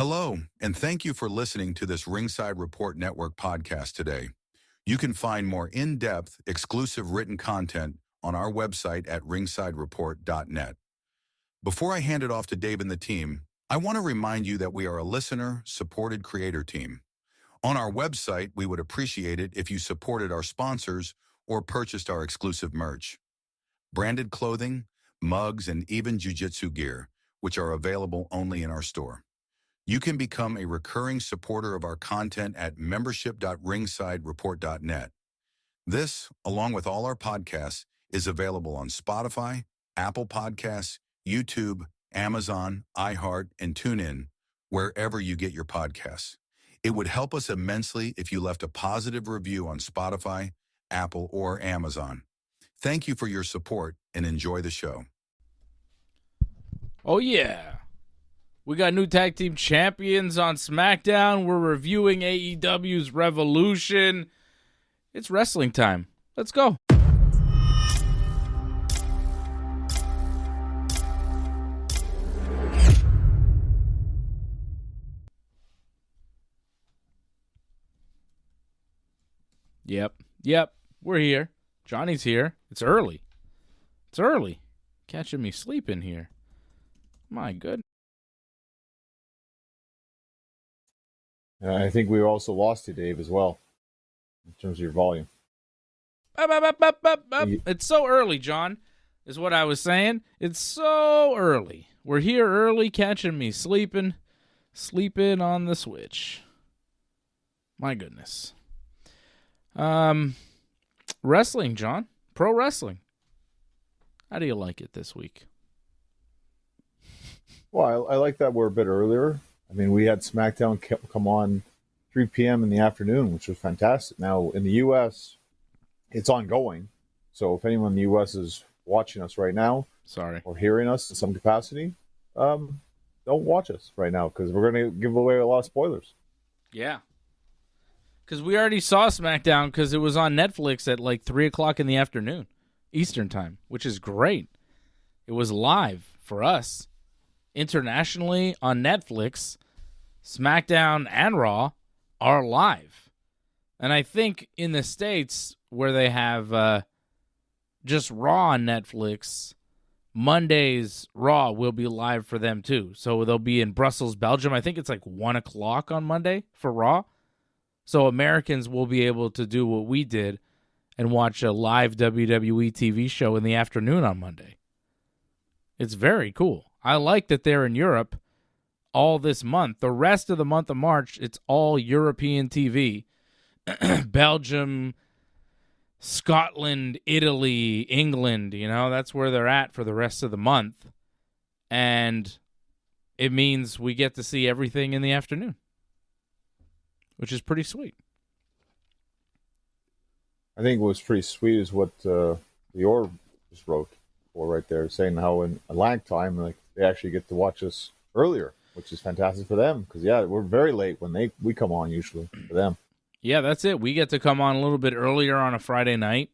Hello, and thank you for listening to this Ringside Report Network podcast today. You can find more in-depth, exclusive written content on our website at ringsidereport.net. Before I hand it off to Dave and the team, I want to remind you that we are a listener-supported creator team. On our website, we would appreciate it if you supported our sponsors or purchased our exclusive merch. Branded clothing, mugs, and even jiu-jitsu gear, which are available only in our store. You can become a recurring supporter of our content at membership.ringsidereport.net. This, along with all our podcasts, is available on Spotify, Apple Podcasts, YouTube, Amazon, iHeart, and TuneIn, wherever you get your podcasts. It would help us immensely if you left a positive review on Spotify, Apple, or Amazon. Thank you for your support and enjoy the show. Oh, yeah. We got new tag team champions on SmackDown. We're reviewing AEW's Revolution. It's wrestling time. Let's go. Yep. We're here. Johnny's here. It's early. Catching me sleeping here. My goodness. I think we also lost you, Dave, as well, in terms of your volume. It's so early, John, is what I was saying. It's so early. We're here early, catching me sleeping on the Switch. My goodness. Wrestling, John. Pro wrestling. How do you like it this week? Well, I like that we're a bit earlier. I mean, we had SmackDown come on 3 p.m. in the afternoon, which was fantastic. Now, in the U.S., it's ongoing. So if anyone in the U.S. is watching us right now, or hearing us in some capacity, don't watch us right now because we're going to give away a lot of spoilers. Yeah. Because we already saw SmackDown because it was on Netflix at like 3 o'clock in the afternoon, Eastern time, which is great. It was live for us. Internationally on Netflix, SmackDown and Raw are live. And I think in the States where they have just Raw on Netflix, Monday's Raw will be live for them too. So they'll be in Brussels, Belgium. I think it's like 1 o'clock on Monday for Raw. So Americans will be able to do what we did and watch a live WWE TV show in the afternoon on Monday. It's very cool. I like that they're in Europe all this month. The rest of the month of March, it's all European TV. Belgium, Scotland, Italy, England, that's where they're at for the rest of the month. And it means we get to see everything in the afternoon, which is pretty sweet. I think what was pretty sweet is what Lior just wrote for right there, saying how in a lag time, like they actually get to watch us earlier, which is fantastic for them because, we're very late when we come on usually for them. Yeah, that's it. We get to come on a little bit earlier on a Friday night.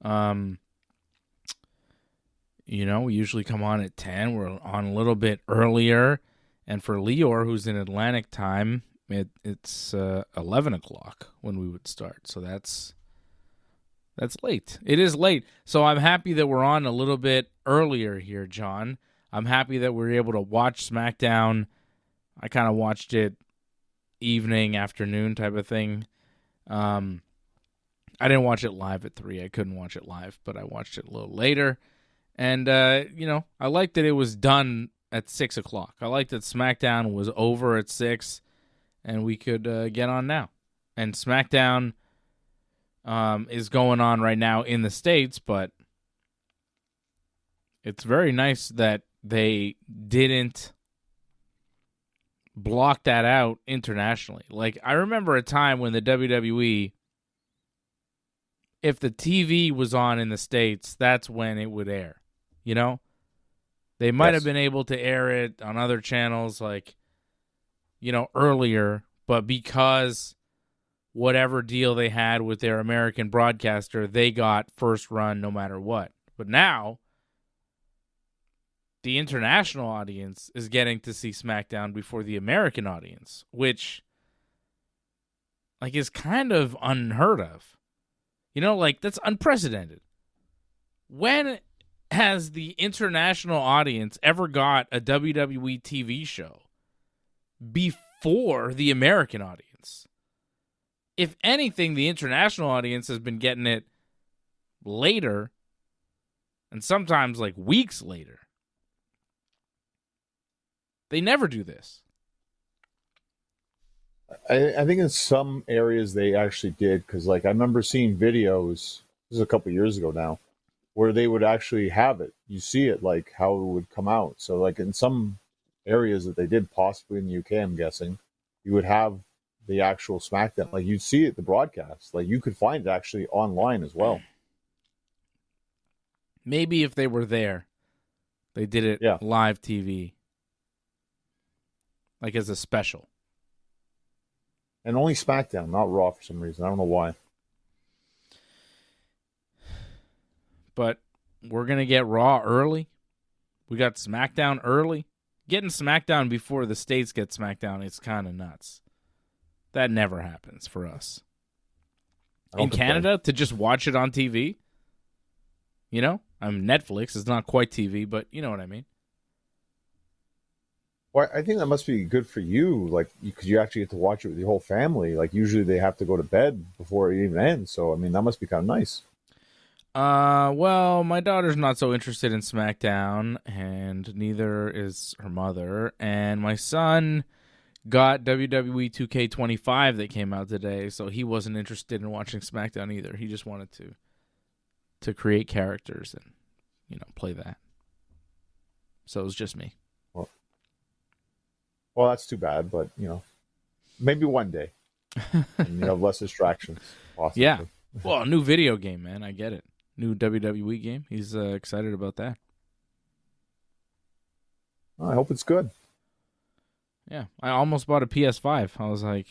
We usually come on at 10. We're on a little bit earlier. And for Lior, who's in Atlantic time, it's 11 o'clock when we would start. So that's late. It is late. So I'm happy that we're on a little bit earlier here, John. I'm happy that we're able to watch SmackDown. I kind of watched it evening, afternoon type of thing. I didn't watch it live at 3. I couldn't watch it live, but I watched it a little later. And, I liked that it was done at 6 o'clock. I liked that SmackDown was over at 6, and we could get on now. And SmackDown is going on right now in the States, but it's very nice that they didn't block that out internationally. Like, I remember a time when the WWE, if the TV was on in the States, that's when it would air, They might have been able to air it on other channels, earlier, but because whatever deal they had with their American broadcaster, they got first run no matter what. But now, the international audience is getting to see SmackDown before the American audience, which like is kind of unheard of. You know, like that's unprecedented. When has the international audience ever got a WWE TV show before the American audience? If anything, the international audience has been getting it later, and sometimes like weeks later. They never do this. I think in some areas they actually did, because like I remember seeing videos, this is a couple of years ago now, where they would actually have it. You see it, like how it would come out. So like in some areas that they did, possibly in the UK, I'm guessing, you would have the actual SmackDown. Like you'd see it, the broadcast. Like you could find it actually online as well. Maybe if they were there, they did it live TV. Like as a special. And only SmackDown, not Raw for some reason. I don't know why. But we're going to get Raw early. We got SmackDown early. Getting SmackDown before the States get SmackDown is kind of nuts. That never happens for us. In Canada, to just watch it on TV? You know? I mean, Netflix is not quite TV, but you know what I mean. Well, I think that must be good for you, like, because you actually get to watch it with your whole family. Like, usually they have to go to bed before it even ends. So, I mean, that must be kind of nice. Well, my daughter's not so interested in SmackDown, and neither is her mother. And my son got WWE 2K25 that came out today, so he wasn't interested in watching SmackDown either. He just wanted to create characters and, you know, play that. So it was just me. Well, that's too bad, but, you know, maybe one day. And you have less distractions, possibly. Yeah. Well, a new video game, man. I get it. New WWE game. He's excited about that. I hope it's good. Yeah. I almost bought a PS5. I was like,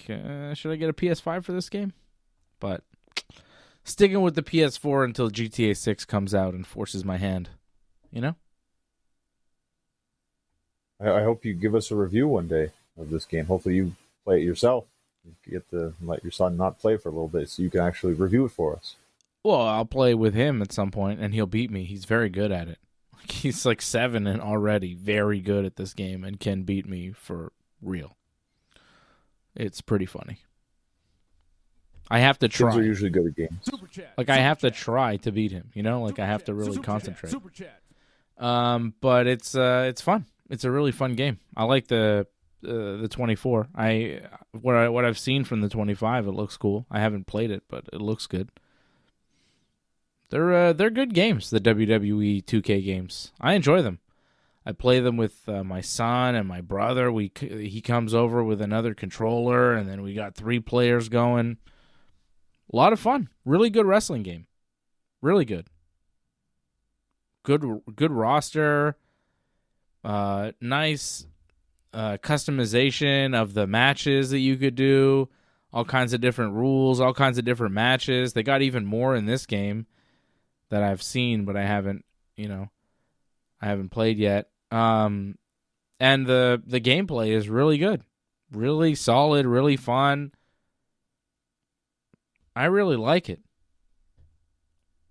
should I get a PS5 for this game? But sticking with the PS4 until GTA 6 comes out and forces my hand. You know? I hope you give us a review one day of this game. Hopefully you play it yourself. You get to let your son not play for a little bit so you can actually review it for us. Well, I'll play with him at some point, and he'll beat me. He's very good at it. He's like 7 and already very good at this game and can beat me for real. It's pretty funny. I have to try. Kids are usually good at games. Like, I have to try to beat him, you know? Like, I have to really concentrate. But it's fun. It's a really fun game. I like the 24. What I've seen from the 25, it looks cool. I haven't played it, but it looks good. They're good games, the WWE 2K games. I enjoy them. I play them with my son and my brother. He comes over with another controller, and then we got 3 players going. A lot of fun. Really good wrestling game. Really good. Good roster. Nice customization of the matches that you could do. All kinds of different rules, all kinds of different matches. They got even more in this game that I've seen, but I haven't played yet. And the gameplay is really good. Really solid, really fun. I really like it.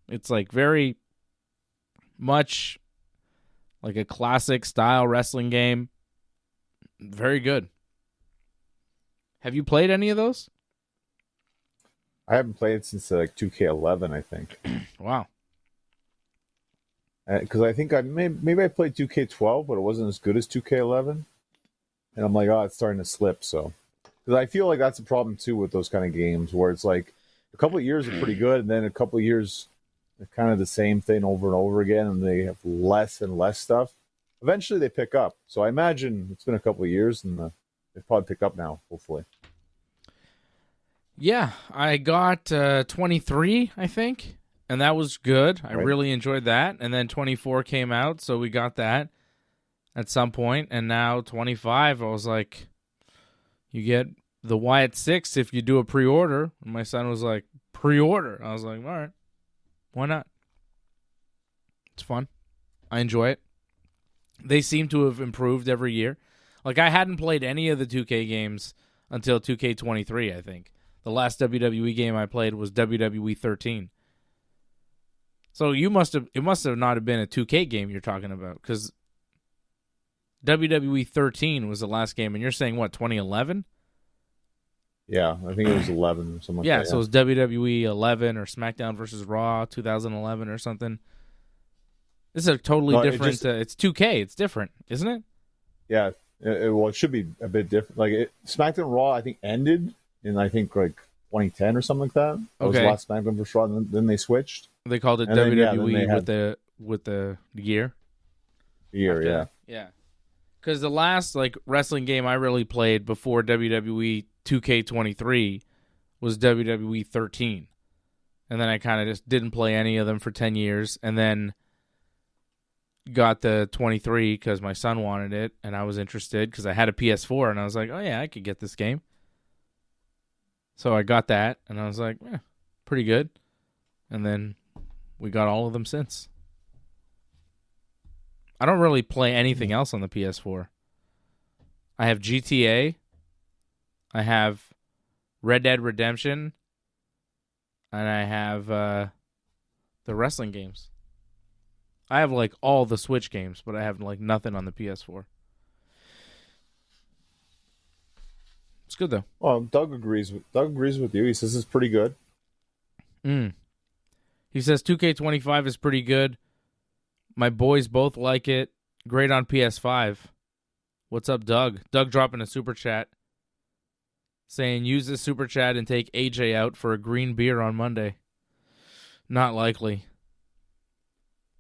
It's like very much like a classic style wrestling game. Very good. Have you played any of those? I haven't played since like 2K11, I think. Wow. Because I think maybe I played 2K12, but it wasn't as good as 2K11. And I'm like, oh, it's starting to slip. So, because I feel like that's a problem too with those kind of games where it's like a couple of years are pretty good, and then a couple of years are kind of the same thing over and over again, and they have less and less stuff. Eventually, they pick up. So I imagine it's been a couple of years, and they've probably picked up now. Hopefully. Yeah, I got 23, I think, and that was good. I really enjoyed that. And then 24 came out, so we got that at some point. And now 25, I was like, you get the Wyatt 6 if you do a pre-order. And my son was like, pre-order. I was like, all right, why not? It's fun. I enjoy it. They seem to have improved every year. Like, I hadn't played any of the 2K games until 2K23, I think. The last WWE game I played was WWE 13. So it must have not have been a 2K game you're talking about, because WWE 13 was the last game, and you're saying, what, 2011? Yeah, I think it was 11 or something like that. Yeah, so it was WWE 11 or SmackDown versus Raw 2011 or something. This is a totally different... it's 2K. It's different, isn't it? Yeah, it should be a bit different. Like, SmackDown Raw, I think, ended in, I think, like 2010 or something like that. That was the last SmackDown versus Raw, and then they switched. They called it WWE with the year? The year, yeah. Yeah. Because the last wrestling game I really played before WWE 2K23 was WWE 13. And then I kind of just didn't play any of them for 10 years. And then got the 23 because my son wanted it. And I was interested because I had a PS4. And I was like, oh, yeah, I could get this game. So I got that. And I was like, pretty good. And then we got all of them since. I don't really play anything else on the PS4. I have GTA. I have Red Dead Redemption. And I have the wrestling games. I have all the Switch games, but I have nothing on the PS4. It's good though. Well, Doug agrees with you. He says it's pretty good. He says 2K25 is pretty good. My boys both like it. Great on PS5. What's up, Doug? Doug dropping a super chat saying, use this super chat and take AJ out for a green beer on Monday. Not likely.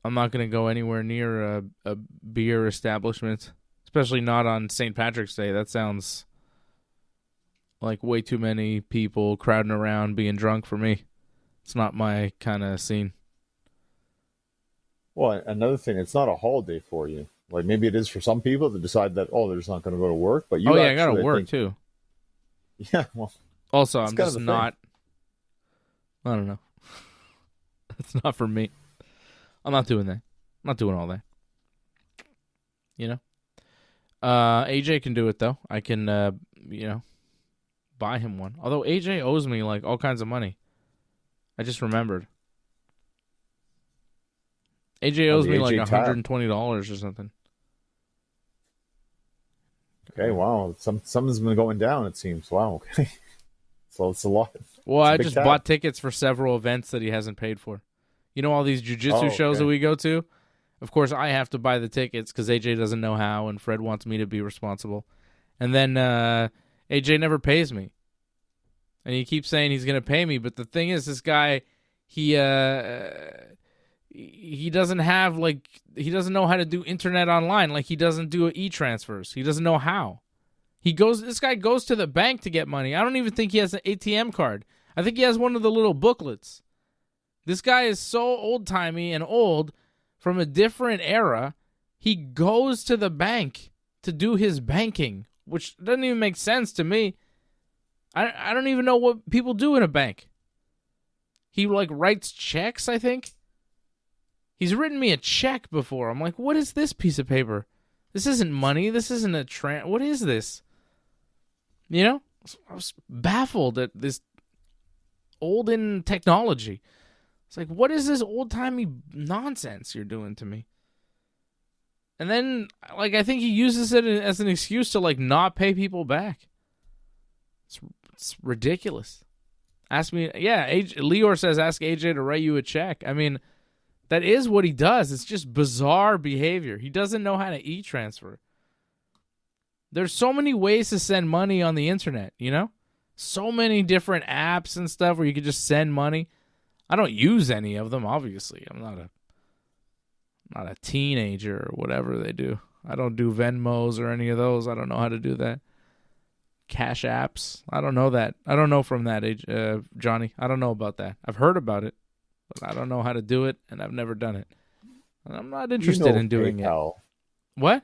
I'm not going to go anywhere near a beer establishment, especially not on St. Patrick's Day. That sounds like way too many people crowding around being drunk for me. It's not my kind of scene. Well, another thing, it's not a holiday for you. Like, maybe it is for some people to decide that, they're just not going to go to work. But you I got to work too. Yeah, well. Also, I'm just not. I don't know. It's not for me. I'm not doing that. I'm not doing all that. You know? AJ can do it, though. I can, buy him one. Although AJ owes me, all kinds of money. I just remembered. AJ owes me $120 or something. Okay, wow. Something's been going down, it seems. Wow, okay. So it's a lot. Well, I just bought tickets for several events that he hasn't paid for. You know all these jiu-jitsu shows that we go to? Of course, I have to buy the tickets because AJ doesn't know how, and Fred wants me to be responsible. And then AJ never pays me. And he keeps saying he's going to pay me, but the thing is, this guy, he doesn't have, he doesn't know how to do internet online. He doesn't do e-transfers. He doesn't know how. This guy goes to the bank to get money. I don't even think he has an ATM card. I think he has one of the little booklets. This guy is so old-timey and old from a different era. He goes to the bank to do his banking, which doesn't even make sense to me. I don't even know what people do in a bank. He, writes checks, I think. He's written me a check before. I'm like, what is this piece of paper? This isn't money. This isn't a what is this? You know? I was baffled at this olden technology. It's like, what is this old-timey nonsense you're doing to me? And then, I think he uses it as an excuse to, not pay people back. It's ridiculous. Ask me, Leor says, ask AJ to write you a check. I mean, that is what he does. It's just bizarre behavior. He doesn't know how to e-transfer. There's so many ways to send money on the internet, you know? So many different apps and stuff where you can just send money. I don't use any of them, obviously. I'm not a teenager or whatever they do. I don't do Venmos or any of those. I don't know how to do that. Cash apps. I don't know that. I don't know from that age, Johnny. I don't know about that. I've heard about it, but I don't know how to do it, and I've never done it. And I'm not interested in doing PayPal. It. What?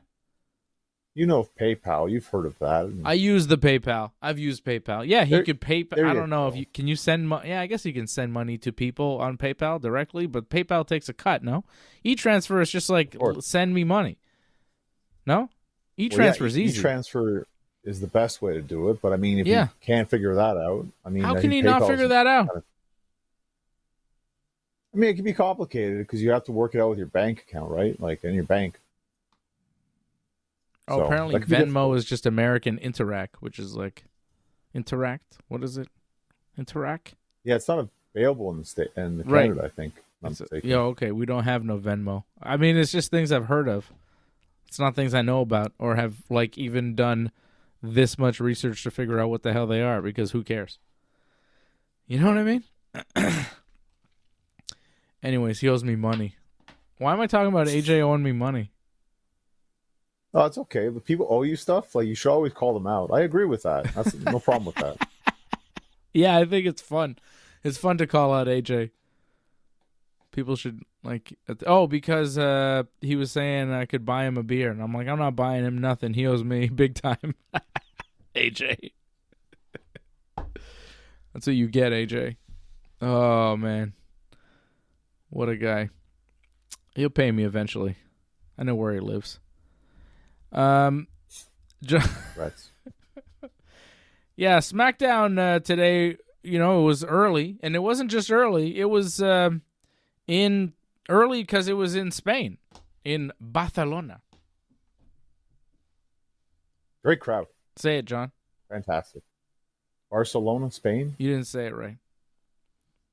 You know of PayPal. You've heard of that. I use the PayPal. I've used PayPal. Yeah, you could PayPal. I don't know if you can you send money. Yeah, I guess you can send money to people on PayPal directly, but PayPal takes a cut, no? E-transfer is just send me money. No? E-transfer is easy. E-transfer is the best way to do it, but I mean, if you can't figure that out, I mean, how can you not figure that out? I mean, it can be complicated because you have to work it out with your bank account, right? Like in your bank. Oh, so, apparently Venmo is just American Interac, which is like Interact. What is it? Interac? Yeah, it's not available in the Canada, I think. Okay. We don't have no Venmo. I mean, it's just things I've heard of. It's not things I know about or have like even done this much research to figure out what the hell they are, because who cares? You know what I mean? Anyways, he owes me money. Why am I talking about AJ owing me money? Oh, it's okay. But people owe you stuff. Like, you should always call them out. I agree with that. That's no problem with that. Yeah, I think it's fun. It's fun to call out AJ. People should, like, because he was saying I could buy him a beer. And I'm like, I'm not buying him nothing. He owes me big time. AJ. That's what you get, AJ. Oh, man. What a guy. He'll pay me eventually. I know where he lives. Right. Yeah, SmackDown today, it was early, and it wasn't just early. It was early because it was in Spain, in Barcelona. Great crowd. Say it, John. Fantastic. Barcelona, Spain? You didn't say it right.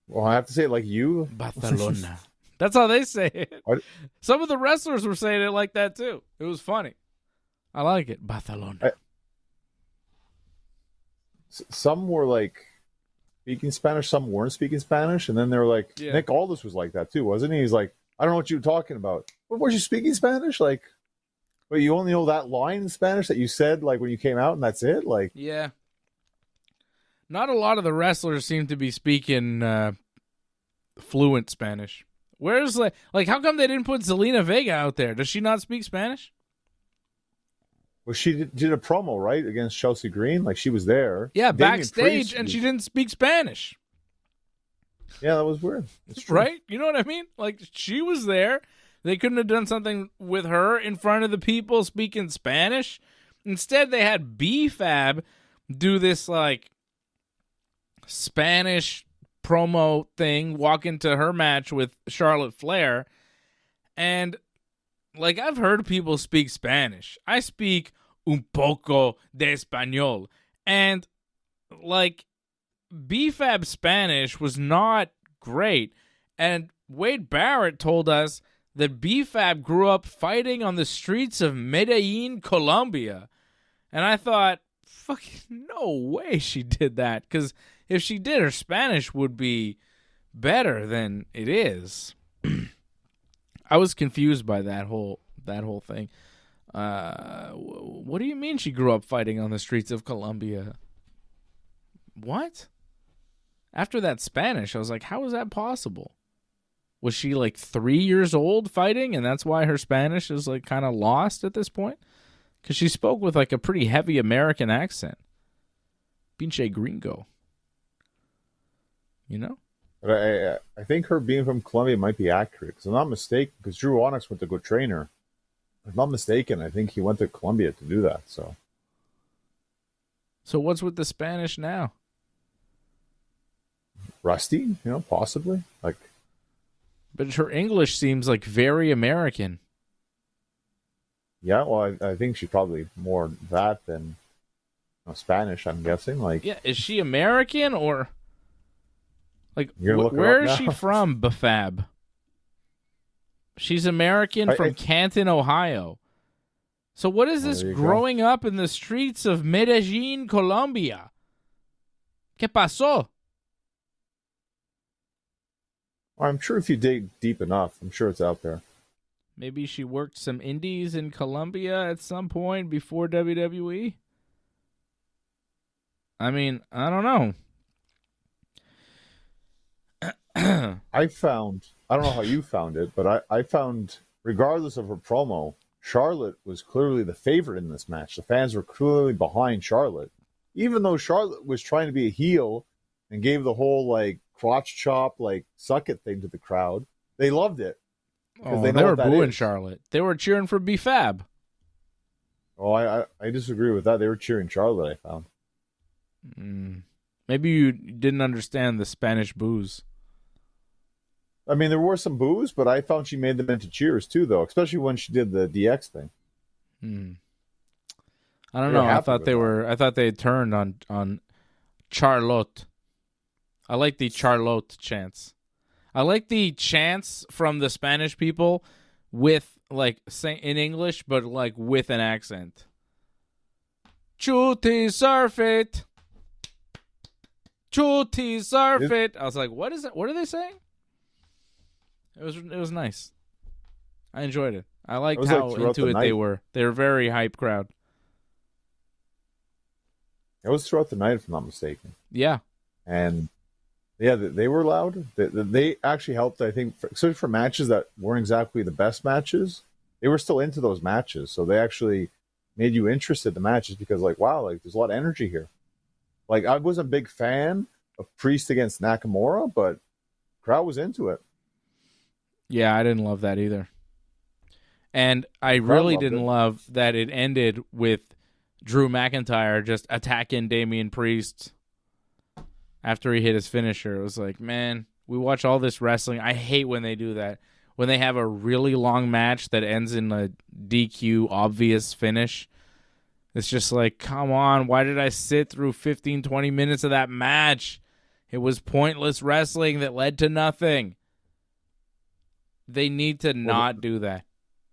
Well, I have to say it like you. Barcelona. That's how they say it. What? Some of the wrestlers were saying it like that, too. It was funny. I like it. Barcelona. Some were like speaking Spanish, some weren't speaking Spanish, and then they were like, Nick Aldis was like that too, wasn't he? He's like, I don't know what you were talking about. But was you speaking Spanish? Like, but you only know that line in Spanish that you said like when you came out, and that's it? Like, yeah. Not a lot of the wrestlers seem to be speaking fluent Spanish. Where's like how come they didn't put Zelina Vega out there? Does she not speak Spanish? Well, she did a promo, right, against Chelsea Green. Like, she was there. Yeah, backstage, and she didn't speak Spanish. Yeah, that was weird. It's true. Right? You know what I mean? Like, she was there. They couldn't have done something with her in front of the people speaking Spanish. Instead, they had B-Fab do this, like, Spanish promo thing, walk into her match with Charlotte Flair, and... like, I've heard people speak Spanish. I speak un poco de español. And, like, B-Fab Spanish was not great. And Wade Barrett told us that B-Fab grew up fighting on the streets of Medellin, Colombia. And I thought, fucking no way she did that. Because if she did, her Spanish would be better than it is. I was confused by that whole thing. What do you mean she grew up fighting on the streets of Colombia? What? After that Spanish, I was like, how is that possible? Was she like 3 years old fighting, and that's why her Spanish is like kind of lost at this point? Because she spoke with like a pretty heavy American accent. Pinche gringo. You know? But I think her being from Colombia might be accurate, because I'm not mistaken, because Drew Onyx went to go train her. If I'm not mistaken, I think he went to Colombia to do that. So what's with the Spanish now? Rusty, possibly. Like, but her English seems like very American. Yeah, well, I think she's probably more that than Spanish, I'm guessing. Like, yeah, is she American or... like, where is she from, Bafab? She's American from Canton, Ohio. So what is this growing up in the streets of Medellin, Colombia? ¿Qué pasó? I'm sure if you dig deep enough, I'm sure it's out there. Maybe she worked some indies in Colombia at some point before WWE? I mean, I don't know. I don't know how you found it, but I found, regardless of her promo, Charlotte was clearly the favorite in this match. The fans were clearly behind Charlotte. Even though Charlotte was trying to be a heel and gave the whole, like, crotch chop, like, suck it thing to the crowd, they loved it. Oh, they were booing Charlotte. They were cheering for B-Fab. Oh, I disagree with that. They were cheering Charlotte, I found. Maybe you didn't understand the Spanish boos. I mean, there were some boos, but I found she made them into cheers too, though, especially when she did the DX thing. I don't know. I thought they had turned on Charlotte. I like the Charlotte chants. I like the chants from the Spanish people with like in English, but like with an accent. Chuti surf it. Chuti surf it. I was like, what is it? What are they saying? It was nice. I enjoyed it. I liked how into it they were. They were a very hype crowd. It was throughout the night, if I'm not mistaken. Yeah. And yeah, they were loud. They actually helped, I think, especially for matches that weren't exactly the best matches. They were still into those matches, so they actually made you interested in the matches because, like, wow, like there's a lot of energy here. Like, I wasn't a big fan of Priest against Nakamura, but crowd was into it. Yeah, I didn't love that either. And I really didn't love that it ended with Drew McIntyre just attacking Damian Priest after he hit his finisher. It was like, man, we watch all this wrestling. I hate when they do that. When they have a really long match that ends in a DQ obvious finish. It's just like, come on, why did I sit through 15, 20 minutes of that match? It was pointless wrestling that led to nothing. They need to not do that.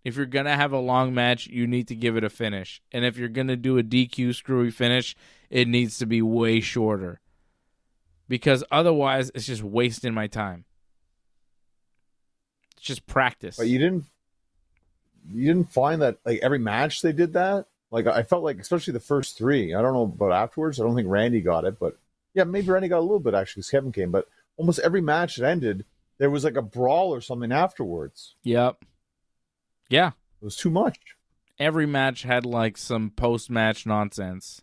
If you're going to have a long match, you need to give it a finish. And if you're going to do a DQ screwy finish, it needs to be way shorter. Because otherwise, it's just wasting my time. It's just practice. But you didn't find that, like, every match they did that? Like, I felt like, especially the first three. I don't know about afterwards. I don't think Randy got it. But, yeah, maybe Randy got a little bit, actually, because Kevin came. But almost every match that ended, there was like a brawl or something afterwards. Yep. Yeah. It was too much. Every match had like some post-match nonsense.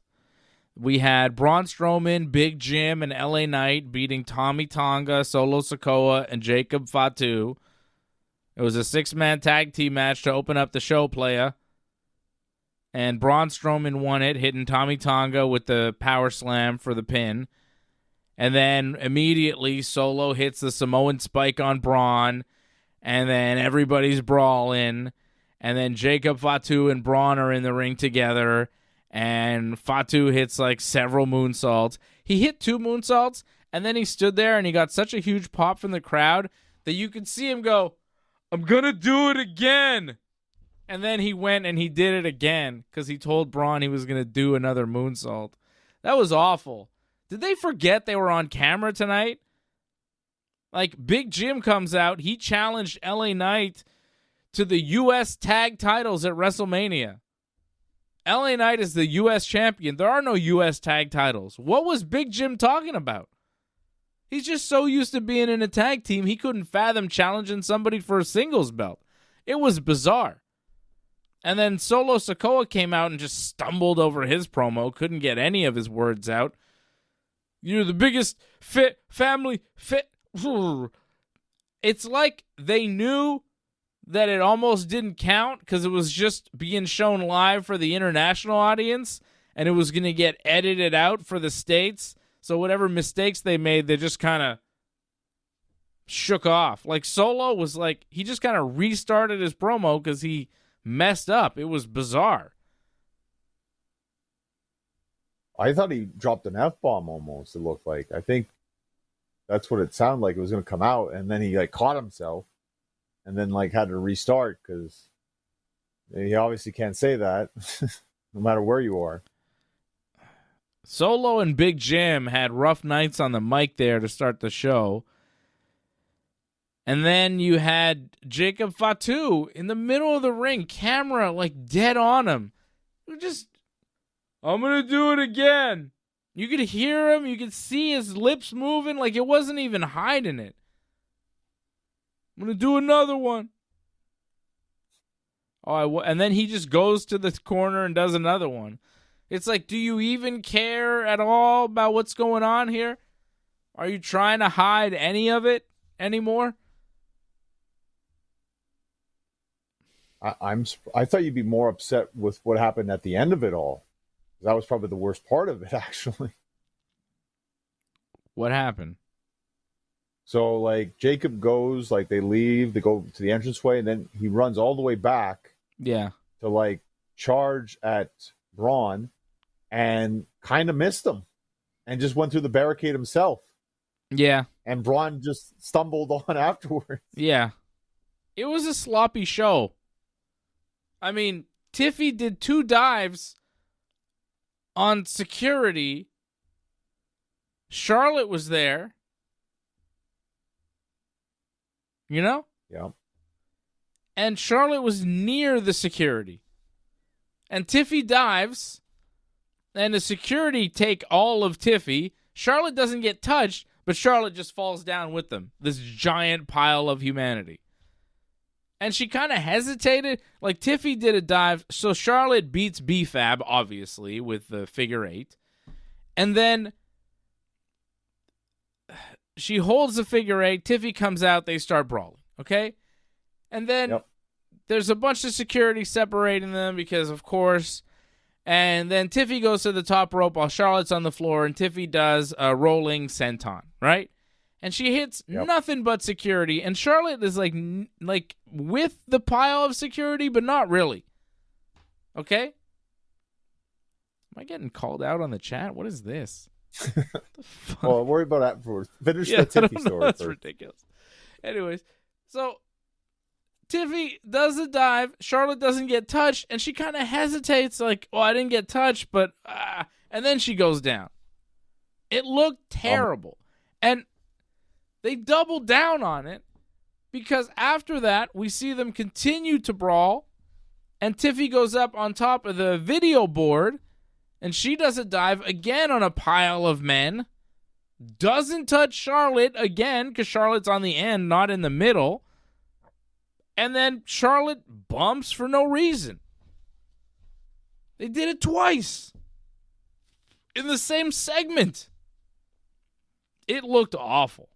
We had Braun Strowman, Big Jim, and LA Knight beating Tommy Tonga, Solo Sikoa, and Jacob Fatu. It was a 6-man tag team match to open up the show, playa. And Braun Strowman won it, hitting Tommy Tonga with the power slam for the pin. And then immediately Solo hits the Samoan spike on Braun. And then everybody's brawling. And then Jacob Fatu and Braun are in the ring together. And Fatu hits like several moonsaults. He hit 2 moonsaults. And then he stood there and he got such a huge pop from the crowd that you could see him go, I'm going to do it again. And then he went and he did it again because he told Braun he was going to do another moonsault. That was awful. Did they forget they were on camera tonight? Like, Big Jim comes out. He challenged LA Knight to the U.S. tag titles at WrestleMania. LA Knight is the U.S. champion. There are no U.S. tag titles. What was Big Jim talking about? He's just so used to being in a tag team, he couldn't fathom challenging somebody for a singles belt. It was bizarre. And then Solo Sikoa came out and just stumbled over his promo, couldn't get any of his words out. You're the biggest family. It's like they knew that it almost didn't count because it was just being shown live for the international audience and it was going to get edited out for the States. So whatever mistakes they made, they just kind of shook off. Like Solo was like, he just kind of restarted his promo because he messed up. It was bizarre. I thought he dropped an F-bomb almost, it looked like. I think that's what it sounded like. It was going to come out, and then he like caught himself and then like had to restart because he obviously can't say that no matter where you are. Solo and Big Jim had rough nights on the mic there to start the show. And then you had Jacob Fatu in the middle of the ring, camera like dead on him. I'm going to do it again. You could hear him. You could see his lips moving like it wasn't even hiding it. I'm going to do another one. And then he just goes to the corner and does another one. It's like, do you even care at all about what's going on here? Are you trying to hide any of it anymore? I thought you'd be more upset with what happened at the end of it all. That was probably the worst part of it, actually. What happened? So, like, Jacob goes, like, they leave, they go to the entranceway, and then he runs all the way back. Yeah. To, like, charge at Braun, and kind of missed him, and just went through the barricade himself. Yeah. And Braun just stumbled on afterwards. Yeah. It was a sloppy show. I mean, Tiffy did 2 dives on security. Charlotte was there. You know? Yeah. And Charlotte was near the security. And Tiffy dives, and the security take all of Tiffy. Charlotte doesn't get touched, but Charlotte just falls down with them. This giant pile of humanity. And she kind of hesitated. Like, Tiffy did a dive. So Charlotte beats B-Fab, obviously, with the figure 8. And then she holds the figure 8. Tiffy comes out. They start brawling. Okay? And then there's a bunch of security separating them because, of course. And then Tiffy goes to the top rope while Charlotte's on the floor. And Tiffy does a rolling senton, right? And she hits nothing but security. And Charlotte is like with the pile of security, but not really. Okay? Am I getting called out on the chat? What is this? What the fuck? Well, worry about that first. Finish the Tiffy story That's first. ridiculous. Anyways, so Tiffy does the dive. Charlotte doesn't get touched. And she kind of hesitates like, oh, I didn't get touched, but... and then she goes down. It looked terrible. And they double down on it because after that, we see them continue to brawl, and Tiffy goes up on top of the video board, and she does a dive again on a pile of men, doesn't touch Charlotte again because Charlotte's on the end, not in the middle, and then Charlotte bumps for no reason. They did it twice in the same segment. It looked awful.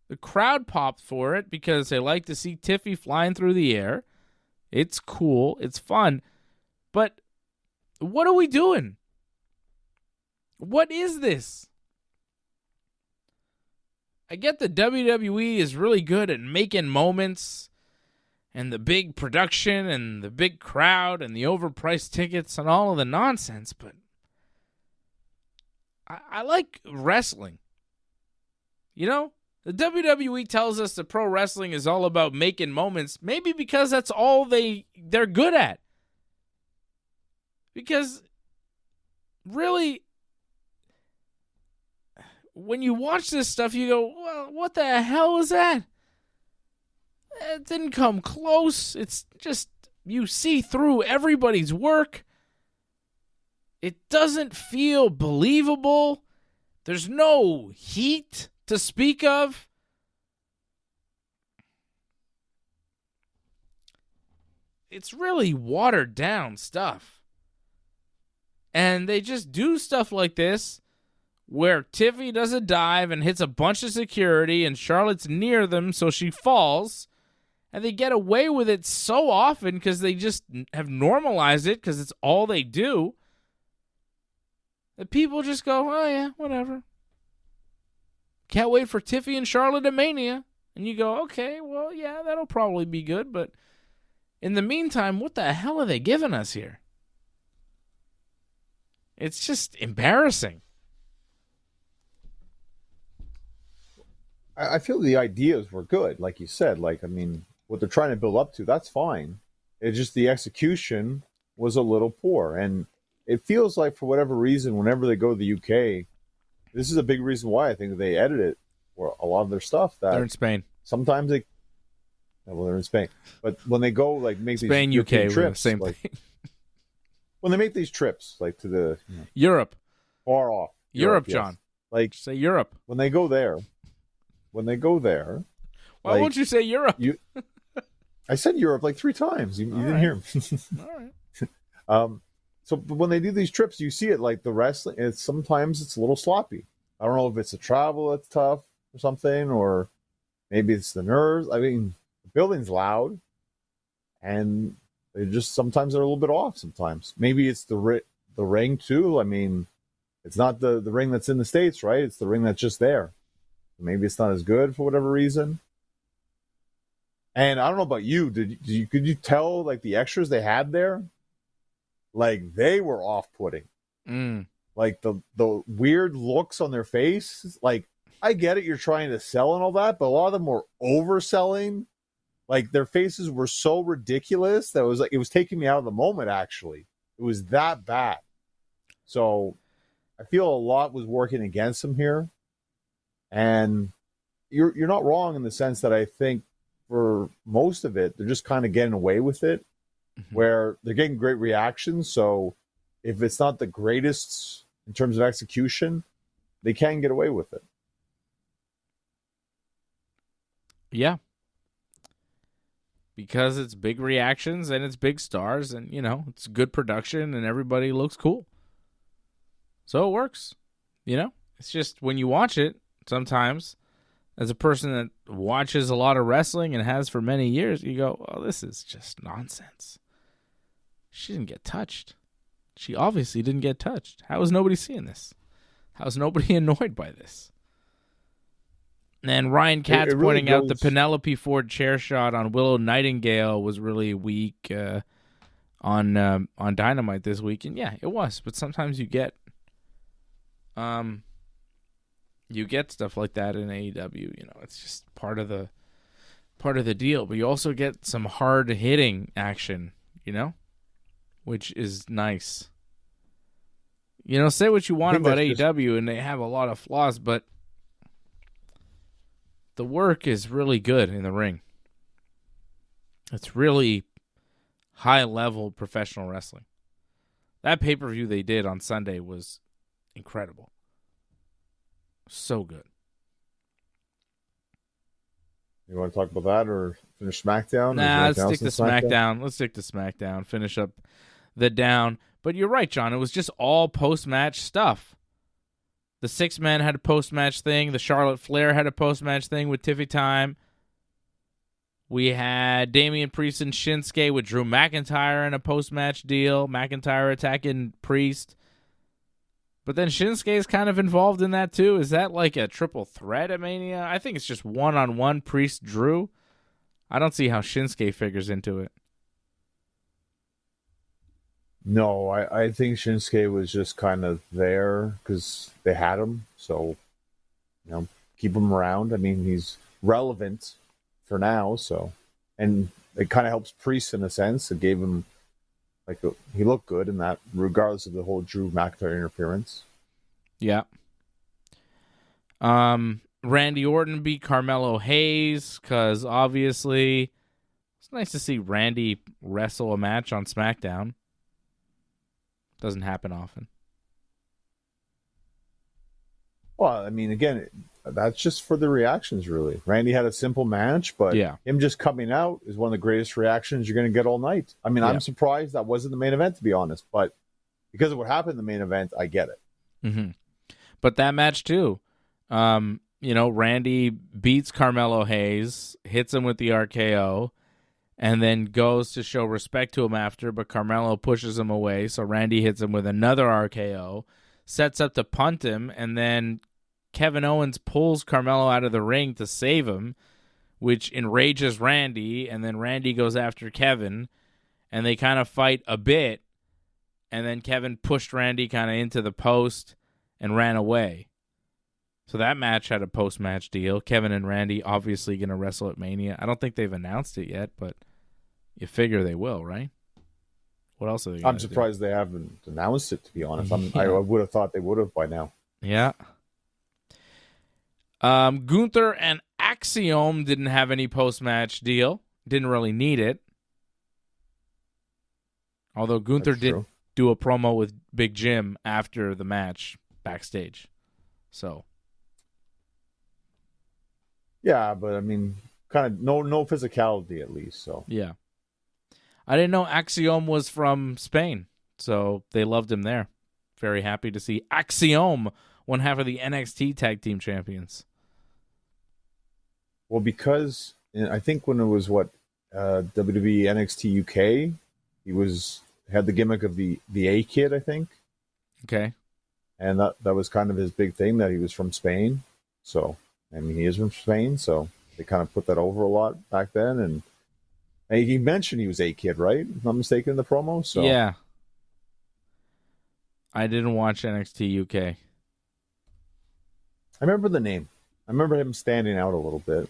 The crowd popped for it because they like to see Tiffy flying through the air. It's cool. It's fun. But what are we doing? What is this? I get the WWE is really good at making moments and the big production and the big crowd and the overpriced tickets and all of the nonsense, but I like wrestling. You know? The WWE tells us that pro wrestling is all about making moments, maybe because that's all they're good at. Because really, when you watch this stuff, you go, well, what the hell is that? It didn't come close. It's just, you see through everybody's work. It doesn't feel believable. There's no heat to speak of. It's really watered down stuff. And they just do stuff like this where Tiffy does a dive and hits a bunch of security and Charlotte's near them so she falls. And they get away with it so often because they just have normalized it because it's all they do. That people just go, oh yeah, whatever. Can't wait for Tiffy and Charlotte at Mania. And you go, okay, well, yeah, that'll probably be good. But in the meantime, what the hell are they giving us here? It's just embarrassing. I feel the ideas were good, like you said. Like, I mean, what they're trying to build up to, that's fine. It's just the execution was a little poor. And it feels like, for whatever reason, whenever they go to the UK, this is a big reason why I think they edit it for a lot of their stuff. That they're in Spain. Sometimes they, well, they're in Spain, but when they go like make Spain, these UK, trips, same like, thing. When they make these trips, like to the Europe, far off Europe, yes. John, like say Europe. When they go there, why like, won't you say Europe? I said Europe like 3 times. You didn't hear me. All right. So when they do these trips, you see it like the wrestling. Sometimes it's a little sloppy. I don't know if it's the travel that's tough or something, or maybe it's the nerves. I mean, the building's loud, and they just sometimes they're a little bit off. Sometimes maybe it's the ring too. I mean, it's not the ring that's in the States, right? It's the ring that's just there. Maybe it's not as good for whatever reason. And I don't know about you. Could you tell like the extras they had there? Like they were off-putting. Like the weird looks on their face. Like I get it, you're trying to sell and all that, but a lot of them were overselling. Like their faces were so ridiculous that it was taking me out of the moment. Actually, it was that bad. So I feel a lot was working against them here, and you're not wrong in the sense that I think for most of it they're just kind of getting away with it, where they're getting great reactions. So if it's not the greatest in terms of execution, they can get away with it. Yeah. Because it's big reactions and it's big stars and, it's good production and everybody looks cool. So it works. It's just when you watch it, sometimes, as a person that watches a lot of wrestling and has for many years, you go, oh, this is just nonsense. She didn't get touched. She obviously didn't get touched. How is nobody seeing this? How is nobody annoyed by this? And Ryan Katz really pointing out the Penelope Ford chair shot on Willow Nightingale was really weak on Dynamite this week. And yeah, it was. But sometimes you get stuff like that in AEW. It's just part of the deal. But you also get some hard hitting action, which is nice. Say what you want about AEW, and they have a lot of flaws, but the work is really good in the ring. It's really high-level professional wrestling. That pay-per-view they did on Sunday was incredible. So good. You want to talk about that or finish SmackDown? Nah, let's stick to SmackDown. Let's stick to SmackDown. Finish up the down. But you're right, John. It was just all post-match stuff. The Six-Man had a post-match thing. The Charlotte Flair had a post-match thing with Tiffy Time. We had Damian Priest and Shinsuke with Drew McIntyre in a post-match deal. McIntyre attacking Priest. But then Shinsuke is kind of involved in that too. Is that like a triple threat at Mania? I think it's just one-on-one Priest-Drew. I don't see how Shinsuke figures into it. No, I think Shinsuke was just kind of there because they had him. So, keep him around. I mean, he's relevant for now. So, and it kind of helps Priest in a sense. It gave him, he looked good in that, regardless of the whole Drew McIntyre interference. Yeah. Randy Orton beat Carmelo Hayes because obviously it's nice to see Randy wrestle a match on SmackDown. Doesn't happen often. Well, I mean, again, that's just for the reactions, really. Randy had a simple match, but him just coming out is one of the greatest reactions you're going to get all night. I mean, I'm surprised that wasn't the main event, to be honest, but because of what happened in the main event, I get it. Mm-hmm. But that match, too, Randy beats Carmelo Hayes, hits him with the RKO, and then goes to show respect to him after, but Carmelo pushes him away, so Randy hits him with another RKO, sets up to punt him, and then Kevin Owens pulls Carmelo out of the ring to save him, which enrages Randy, and then Randy goes after Kevin, and they kind of fight a bit, and then Kevin pushed Randy kind of into the post and ran away. So that match had a post-match deal. Kevin and Randy obviously going to wrestle at Mania. I don't think they've announced it yet, but you figure they will, right? What else are they going to do? I'm surprised they haven't announced it, to be honest. I would have thought they would have by now. Yeah. Gunther and Axiom didn't have any post-match deal. Didn't really need it. Although Gunther did do a promo with Big Jim after the match backstage. So. Yeah, but I mean, kind of no physicality at least. So yeah, I didn't know Axiom was from Spain, so they loved him there. Very happy to see Axiom, one half of the NXT Tag Team Champions. Well, because I think when it was WWE NXT UK. He had the gimmick of the A Kid, I think. Okay. And that was kind of his big thing, that he was from Spain. So, I mean, he is from Spain, so they kind of put that over a lot back then. And he mentioned he was A Kid, right? If I'm not mistaken, in the promo. So yeah. I didn't watch NXT UK. I remember the name. I remember him standing out a little bit.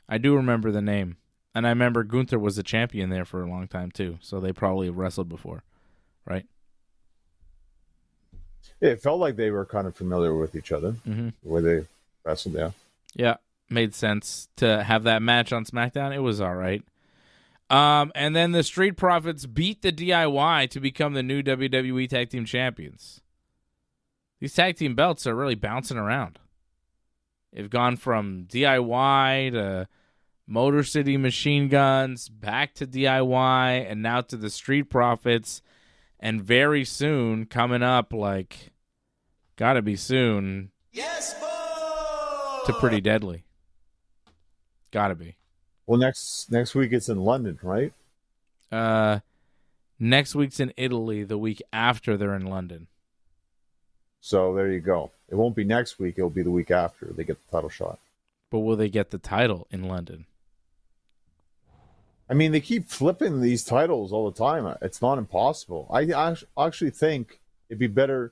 I do remember the name. And I remember Gunther was a champion there for a long time, too. So they probably wrestled before, right? It felt like they were kind of familiar with each other, the way they wrestled, yeah. Yeah, made sense to have that match on SmackDown. It was all right. And then the Street Profits beat the DIY to become the new WWE Tag Team Champions. These tag team belts are really bouncing around. They've gone from DIY to Motor City Machine Guns, back to DIY, and now to the Street Profits. And very soon, coming up, gotta be soon, yes, boy! to Pretty Deadly. Gotta be. Well, next week it's in London, right? Next week's in Italy. The week after, they're in London. So there you go. It won't be next week. It'll be the week after they get the title shot. But will they get the title in London? I mean, they keep flipping these titles all the time. It's not impossible. I actually think it'd be better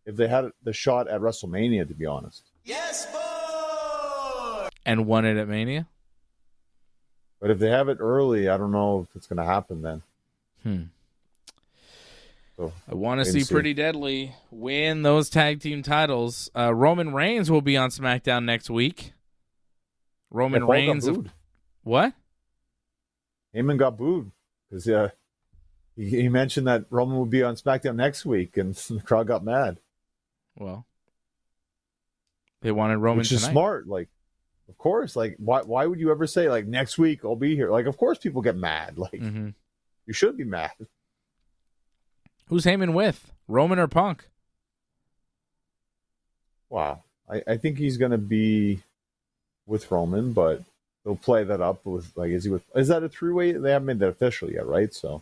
if they had the shot at WrestleMania, to be honest. Yes, boy! And won it at Mania? But if they have it early, I don't know if it's going to happen then. So, I want to see Pretty Deadly win those tag team titles. Roman Reigns will be on SmackDown next week. Roman Reigns. What? Heyman got booed because he mentioned that Roman would be on SmackDown next week, and the crowd got mad. Well, they wanted Roman which is tonight. Smart. Of course. Why would you ever say next week I'll be here? Of course people get mad. You should be mad. Who's Heyman with? Roman or Punk? Wow, I think he's going to be with Roman, but they'll play that up with is that a three-way? They haven't made that official yet, right? So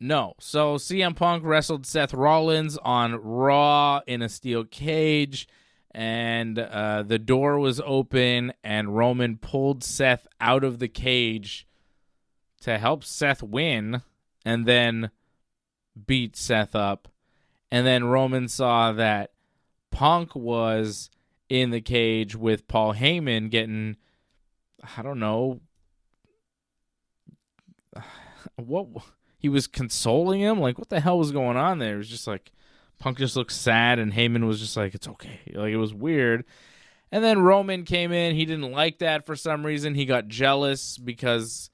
no. So CM Punk wrestled Seth Rollins on Raw in a steel cage, and the door was open, and Roman pulled Seth out of the cage to help Seth win, and then beat Seth up. And then Roman saw that Punk was in the cage with Paul Heyman getting, I don't know, what he was consoling him. What the hell was going on there? It was just Punk just looked sad, and Heyman was just it's okay. It was weird. And then Roman came in. He didn't like that for some reason. He got jealous because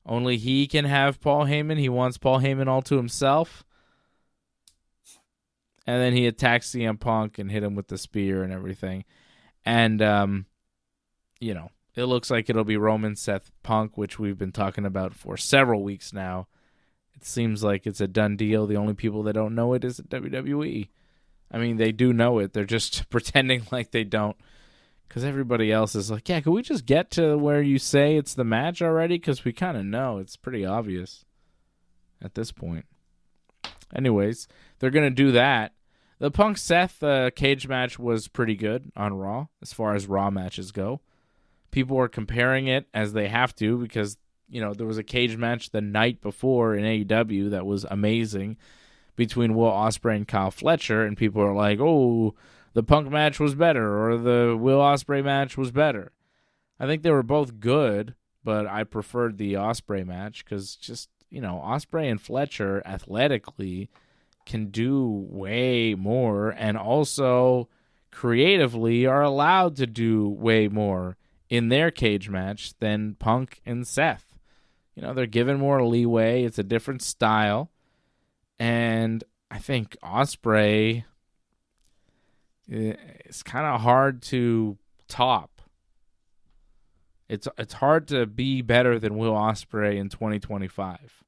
only he can have Paul Heyman. He wants Paul Heyman all to himself. And then he attacked CM Punk and hit him with the spear and everything. And, it looks like it'll be Roman, Seth, Punk, which we've been talking about for several weeks now. It seems like it's a done deal. The only people that don't know it is WWE. I mean, they do know it. They're just pretending like they don't. Because everybody else is yeah, can we just get to where you say it's the match already? Because we kind of know. It's pretty obvious at this point. Anyways, they're going to do that. The Punk-Seth cage match was pretty good on Raw, as far as Raw matches go. People are comparing it, as they have to, because, there was a cage match the night before in AEW that was amazing between Will Ospreay and Kyle Fletcher, and people are like, oh, the Punk match was better, or the Will Ospreay match was better. I think they were both good, but I preferred the Ospreay match because just, Ospreay and Fletcher athletically can do way more, and also creatively are allowed to do way more in their cage match than Punk and Seth. They're given more leeway. It's a different style. And I think Ospreay is kind of hard to top. It's hard to be better than Will Ospreay in 2025.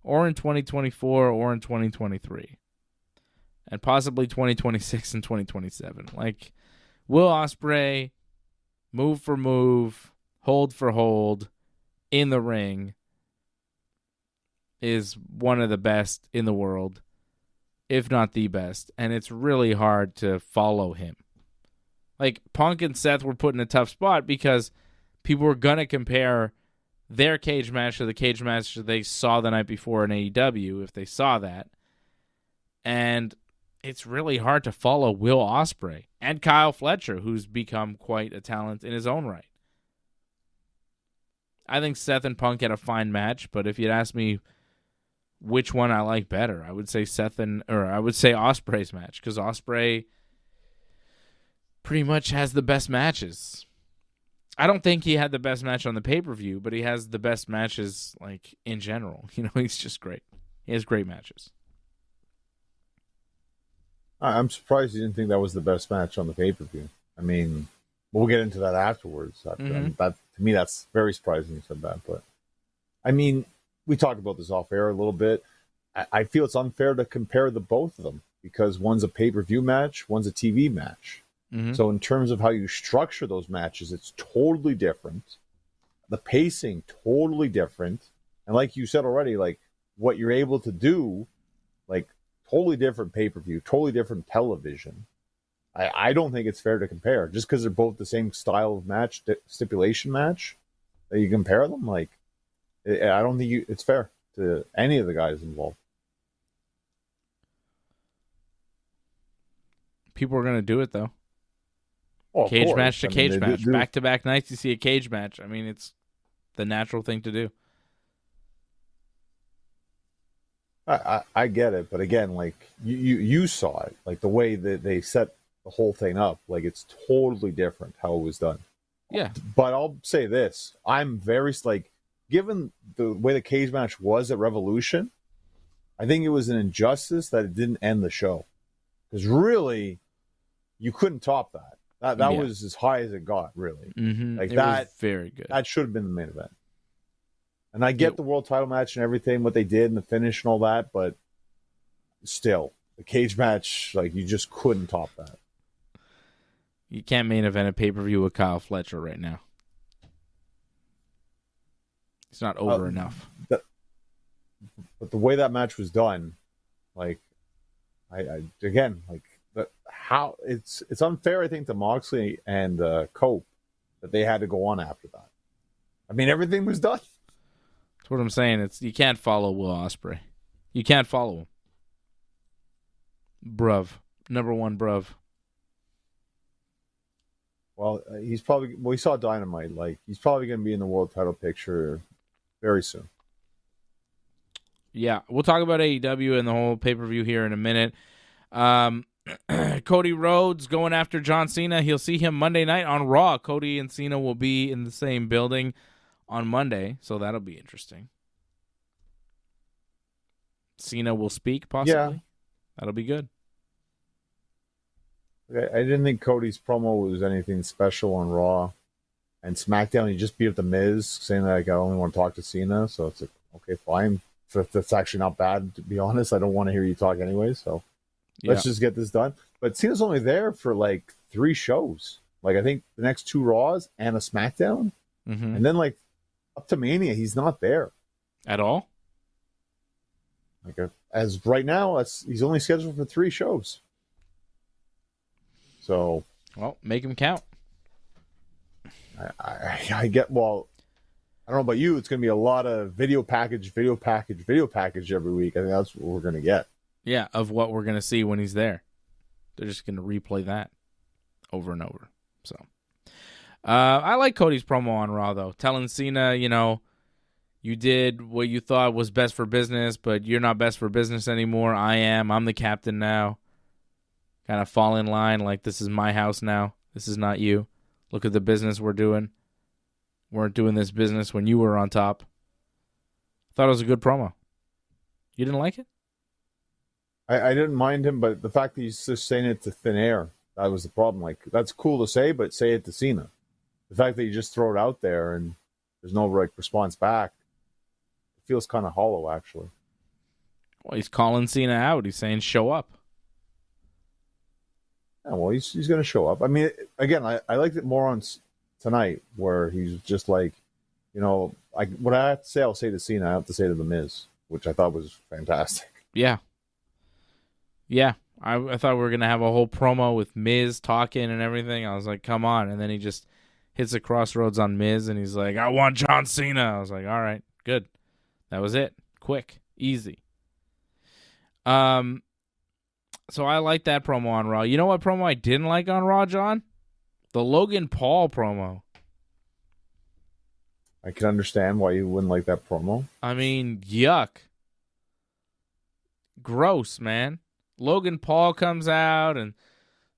Or in 2024, or in 2023. And possibly 2026 and 2027. Will Ospreay, move for move, hold for hold, in the ring, is one of the best in the world, if not the best, and it's really hard to follow him. Like, Punk and Seth were put in a tough spot because people were going to compare their cage match to the cage match that they saw the night before in AEW, if they saw that. And it's really hard to follow Will Ospreay and Kyle Fletcher, who's become quite a talent in his own right. I think Seth and Punk had a fine match, but if you'd ask me which one I like better, I would say Ospreay's match, because Ospreay pretty much has the best matches. I don't think he had the best match on the pay-per-view, but he has the best matches, like, in general. You know, he's just great. He has great matches. I'm surprised you didn't think that was the best match on the pay-per-view. I mean, we'll get into that afterwards. That, to me, that's very surprising you said that. But, I mean, we talked about this off air a little bit. I feel it's unfair to compare the both of them because one's a pay-per-view match, one's a TV match. So in terms of how you structure those matches, it's totally different. The pacing, totally different. And like you said already, like what you're able to do, like totally different pay-per-view, totally different television. I don't think it's fair to compare. Just because they're both the same style of match, stipulation match, that you compare them, like, I don't think it's fair to any of the guys involved. People are going to do it, though. Oh, cage match to cage match. Back-to-back nights, you see a cage match. I mean, it's the natural thing to do. I get it, but again, like you saw it, like the way that they set the whole thing up, like it's totally different how it was done. Yeah. But I'll say this: I'm very given the way the cage match was at Revolution, I think it was an injustice that it didn't end the show, because really, you couldn't top that. That was as high as it got, really. Like it that, was very good. That should have been the main event. And I get the world title match and everything, what they did and the finish and all that, but still, the cage match, like, you just couldn't top that. You can't main event a pay-per-view with Kyle Fletcher right now. It's not over enough. But the way that match was done, like, I again, like, how it's unfair, I think, to Moxley and Cope that they had to go on after that. I mean, everything was done. That's what I'm saying. You can't follow Will Ospreay. You can't follow him. Bruv. Number one, bruv. Well, we saw Dynamite. Like, he's probably going to be in the world title picture very soon. Yeah, we'll talk about AEW and the whole pay-per-view here in a minute. Cody Rhodes going after John Cena. He'll see him Monday night on Raw. Cody and Cena will be in the same building on Monday, so that'll be interesting. Cena will speak, possibly. Yeah. That'll be good. I didn't think Cody's promo was anything special on Raw. And SmackDown, he just beat up The Miz, saying that, like, I only want to talk to Cena. So it's like, okay, fine. That's actually not bad, to be honest. I don't want to hear you talk anyway, so let's just get this done. But Cena's only there for, like, 3 shows. Like, I think the next 2 Raws and a SmackDown. And then, like, up to Mania, he's not there. At all? Like, as right now, he's only scheduled for 3 shows. So, well, make him count. I get, well, I don't know about you. It's going to be a lot of video package every week. I think that's what we're going to get. Yeah, of what we're going to see when he's there. They're just going to replay that over and over. So, I like Cody's promo on Raw, though. Telling Cena, you know, you did what you thought was best for business, but you're not best for business anymore. I am. I'm the captain now. Kind of fall in line, like, this is my house now. This is not you. Look at the business we're doing. We weren't doing this business when you were on top. Thought it was a good promo. You didn't like it? I didn't mind him, but the fact that he's just saying it to thin air, that was the problem. Like, that's cool to say, but say it to Cena. The fact that you just throw it out there and there's no, like, response back, it feels kind of hollow, actually. Well, he's calling Cena out. He's saying, show up. Yeah, well, he's going to show up. I mean, again, I liked it more on tonight, where he's just like, you know, what I have to say, I'll say to Cena. I have to say to The Miz. which I thought was fantastic. Yeah. Yeah. I thought we were going to have a whole promo with Miz talking and everything. I was like, come on. And then he just hits a crossroads on Miz, and he's like, I want John Cena. I was like, all right, good. That was it. Quick. Easy. So I like that promo on Raw. You know what promo I didn't like on Raw, John? The Logan Paul promo. I can understand why you wouldn't like that promo. I mean, yuck. Gross, man. Logan Paul comes out and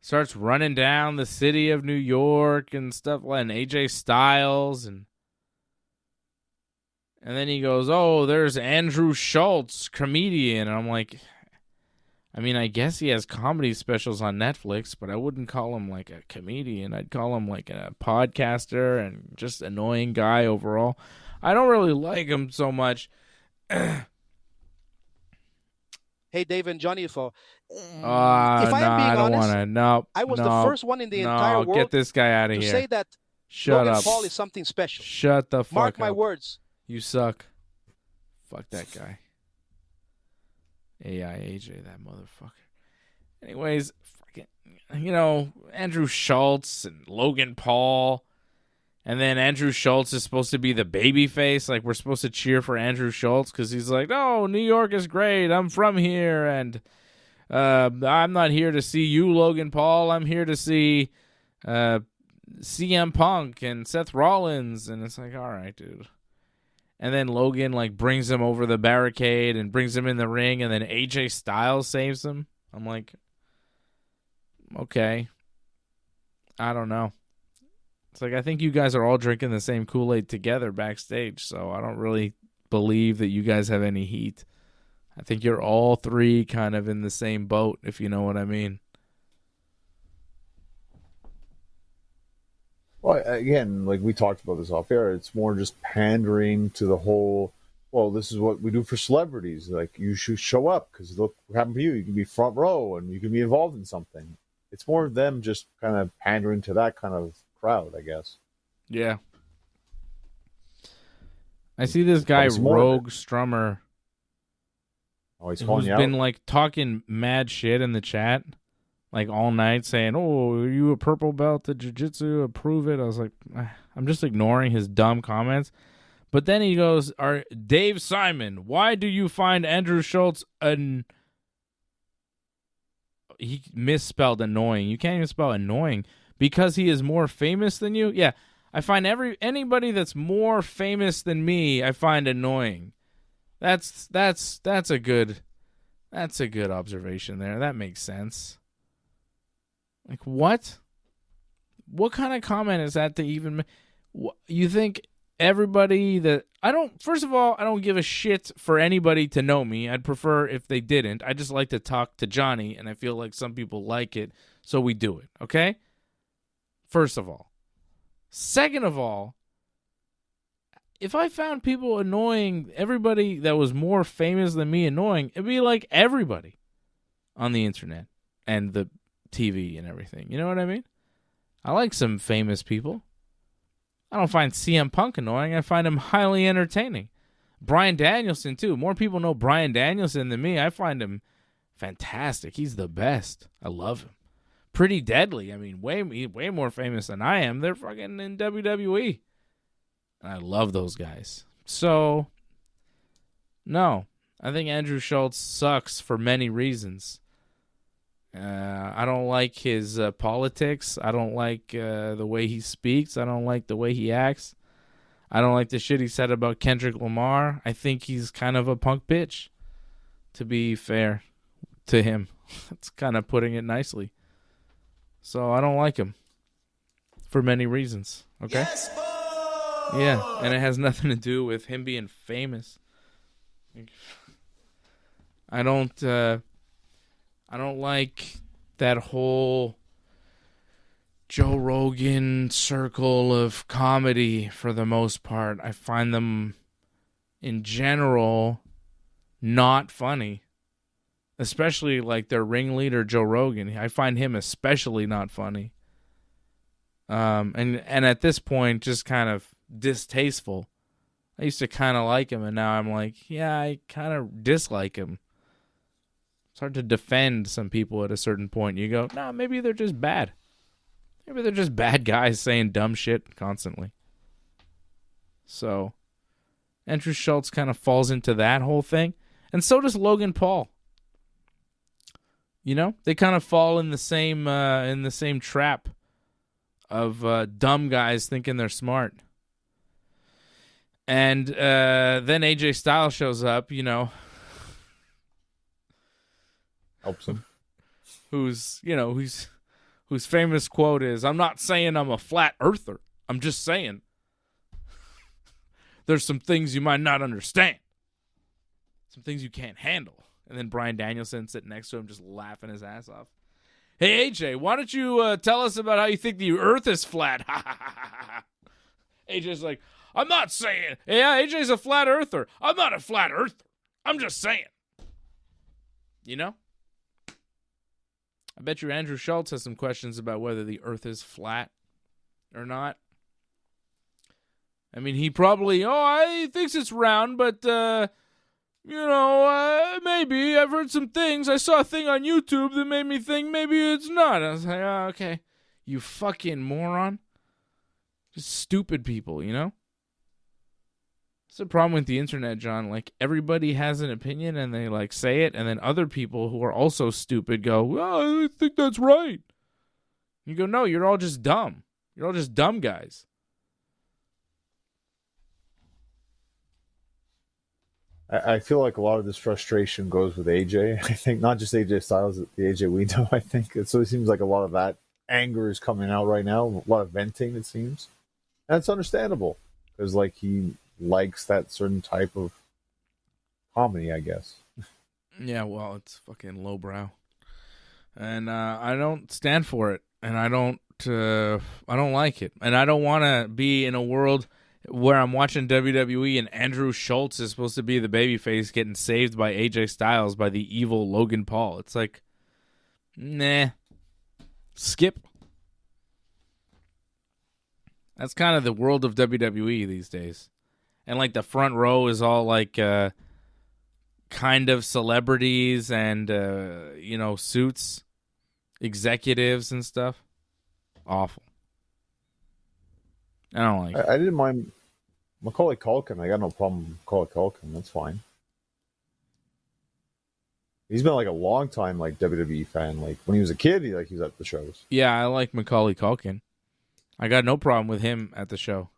starts running down the city of New York and stuff, and AJ Styles, and then he goes, oh, there's Andrew Schultz, comedian. And I'm like, I mean, I guess he has comedy specials on Netflix, but I wouldn't call him like a comedian. I'd call him like a podcaster and just annoying guy overall. I don't really like him so much. Hey, Dave and Johnny, if I'm being I don't honest, want to. No, I was the first one in the entire world get this guy out of to here. say that Shut Logan up. Paul is something special. Shut the fuck Mark up. my words. You suck. Fuck that guy. AI AJ, that motherfucker. Anyways, fucking, Andrew Schultz and Logan Paul. And then Andrew Schultz is supposed to be the baby face. Like, we're supposed to cheer for Andrew Schultz because he's like, oh, New York is great. I'm from here. And I'm not here to see you, Logan Paul. I'm here to see CM Punk and Seth Rollins. And it's like, all right, dude. And then Logan, like, brings him over the barricade and brings him in the ring. And then AJ Styles saves him. I'm like, okay. I don't know. It's like, I think you guys are all drinking the same Kool-Aid together backstage, so I don't really believe that you guys have any heat. I think you're all three kind of in the same boat, if you know what I mean. Well, again, like we talked about this off air, it's more just pandering to the whole, well, this is what we do for celebrities. Like, you should show up because look what happened to you. You can be front row and you can be involved in something. It's more of them just kind of pandering to that kind of crowd, I guess. Yeah. I see this guy, Rogue Strummer, he's who's been like talking mad shit in the chat like all night, saying, oh, are you a purple belt at jiu-jitsu? Approve it. I was like, I'm just ignoring his dumb comments. But then he goes, Dave Simon, why do you find Andrew Schultz he misspelled annoying. You can't even spell annoying. Because he is more famous than you? Yeah, I find anybody that's more famous than me, I find annoying. That's a good observation there. That makes sense. Like, what? What kind of comment is that to even? You think everybody that first of all, I don't give a shit for anybody to know me. I'd prefer if they didn't. I just like to talk to Johnny, and I feel like some people like it, so we do it. Okay. First of all. Second of all, if I found people annoying, everybody that was more famous than me annoying, it'd be like everybody on the internet and the TV and everything. You know what I mean? I like some famous people. I don't find CM Punk annoying. I find him highly entertaining. Bryan Danielson, too. More people know Bryan Danielson than me. I find him fantastic. He's the best. I love him. Pretty Deadly. I mean, way more famous than I am. They're fucking in WWE. And I love those guys. So, no. I think Andrew Schultz sucks for many reasons. I don't like his politics. I don't like the way he speaks. I don't like the way he acts. I don't like the shit he said about Kendrick Lamar. I think he's kind of a punk bitch, to be fair to him. That's kind of putting it nicely. So I don't like him for many reasons. Okay? Yes, boy! Yeah, and it has nothing to do with him being famous. I don't like that whole Joe Rogan circle of comedy for the most part. I find them, in general, not funny. Especially like their ringleader, Joe Rogan. I find him especially not funny. And at this point, just kind of distasteful. I used to kind of like him, and now I'm like, yeah, I kind of dislike him. It's hard to defend some people at a certain point. You go, nah, maybe they're just bad. Maybe they're just bad guys saying dumb shit constantly. So, Andrew Schultz kind of falls into that whole thing. And so does Logan Paul. You know, they kind of fall in the same trap of dumb guys thinking they're smart. And then AJ Styles shows up, you know. Helps him. Whose famous quote is, "I'm not saying I'm a flat earther. I'm just saying there's some things you might not understand. Some things you can't handle." And then Bryan Danielson sitting next to him just laughing his ass off. "Hey, AJ, why don't you tell us about how you think the earth is flat?" AJ's like, "I'm not saying, yeah, AJ's a flat earther. I'm not a flat earther. I'm just saying." You know? I bet you Andrew Schultz has some questions about whether the earth is flat or not. I mean, he probably, he thinks it's round, but, maybe. I've heard some things. I saw a thing on YouTube that made me think maybe it's not. I was like, oh, okay. You fucking moron. Just stupid people, you know? That's the problem with the internet, John. Like, everybody has an opinion and they, like, say it, and then other people who are also stupid go, well, I think that's right. You go, no, you're all just dumb. You're all just dumb guys. I feel like a lot of this frustration goes with AJ. I think not just AJ Styles, the AJ we know. I think it seems like a lot of that anger is coming out right now. A lot of venting, it seems. And it's understandable because, like, he likes that certain type of comedy, I guess. Yeah, well, it's fucking lowbrow, and I don't stand for it, and I don't like it, and I don't want to be in a world where I'm watching WWE and Andrew Schultz is supposed to be the babyface getting saved by AJ Styles by the evil Logan Paul. It's like, nah, skip. That's kind of the world of WWE these days. And, like, the front row is all, like, kind of celebrities and, suits, executives and stuff. Awful. I don't like it. I didn't mind Macaulay Culkin. I got no problem with Macaulay Culkin. That's fine. He's been, like, a long time, like, WWE fan. Like, when he was a kid, he was at the shows. Yeah, I like Macaulay Culkin. I got no problem with him at the show.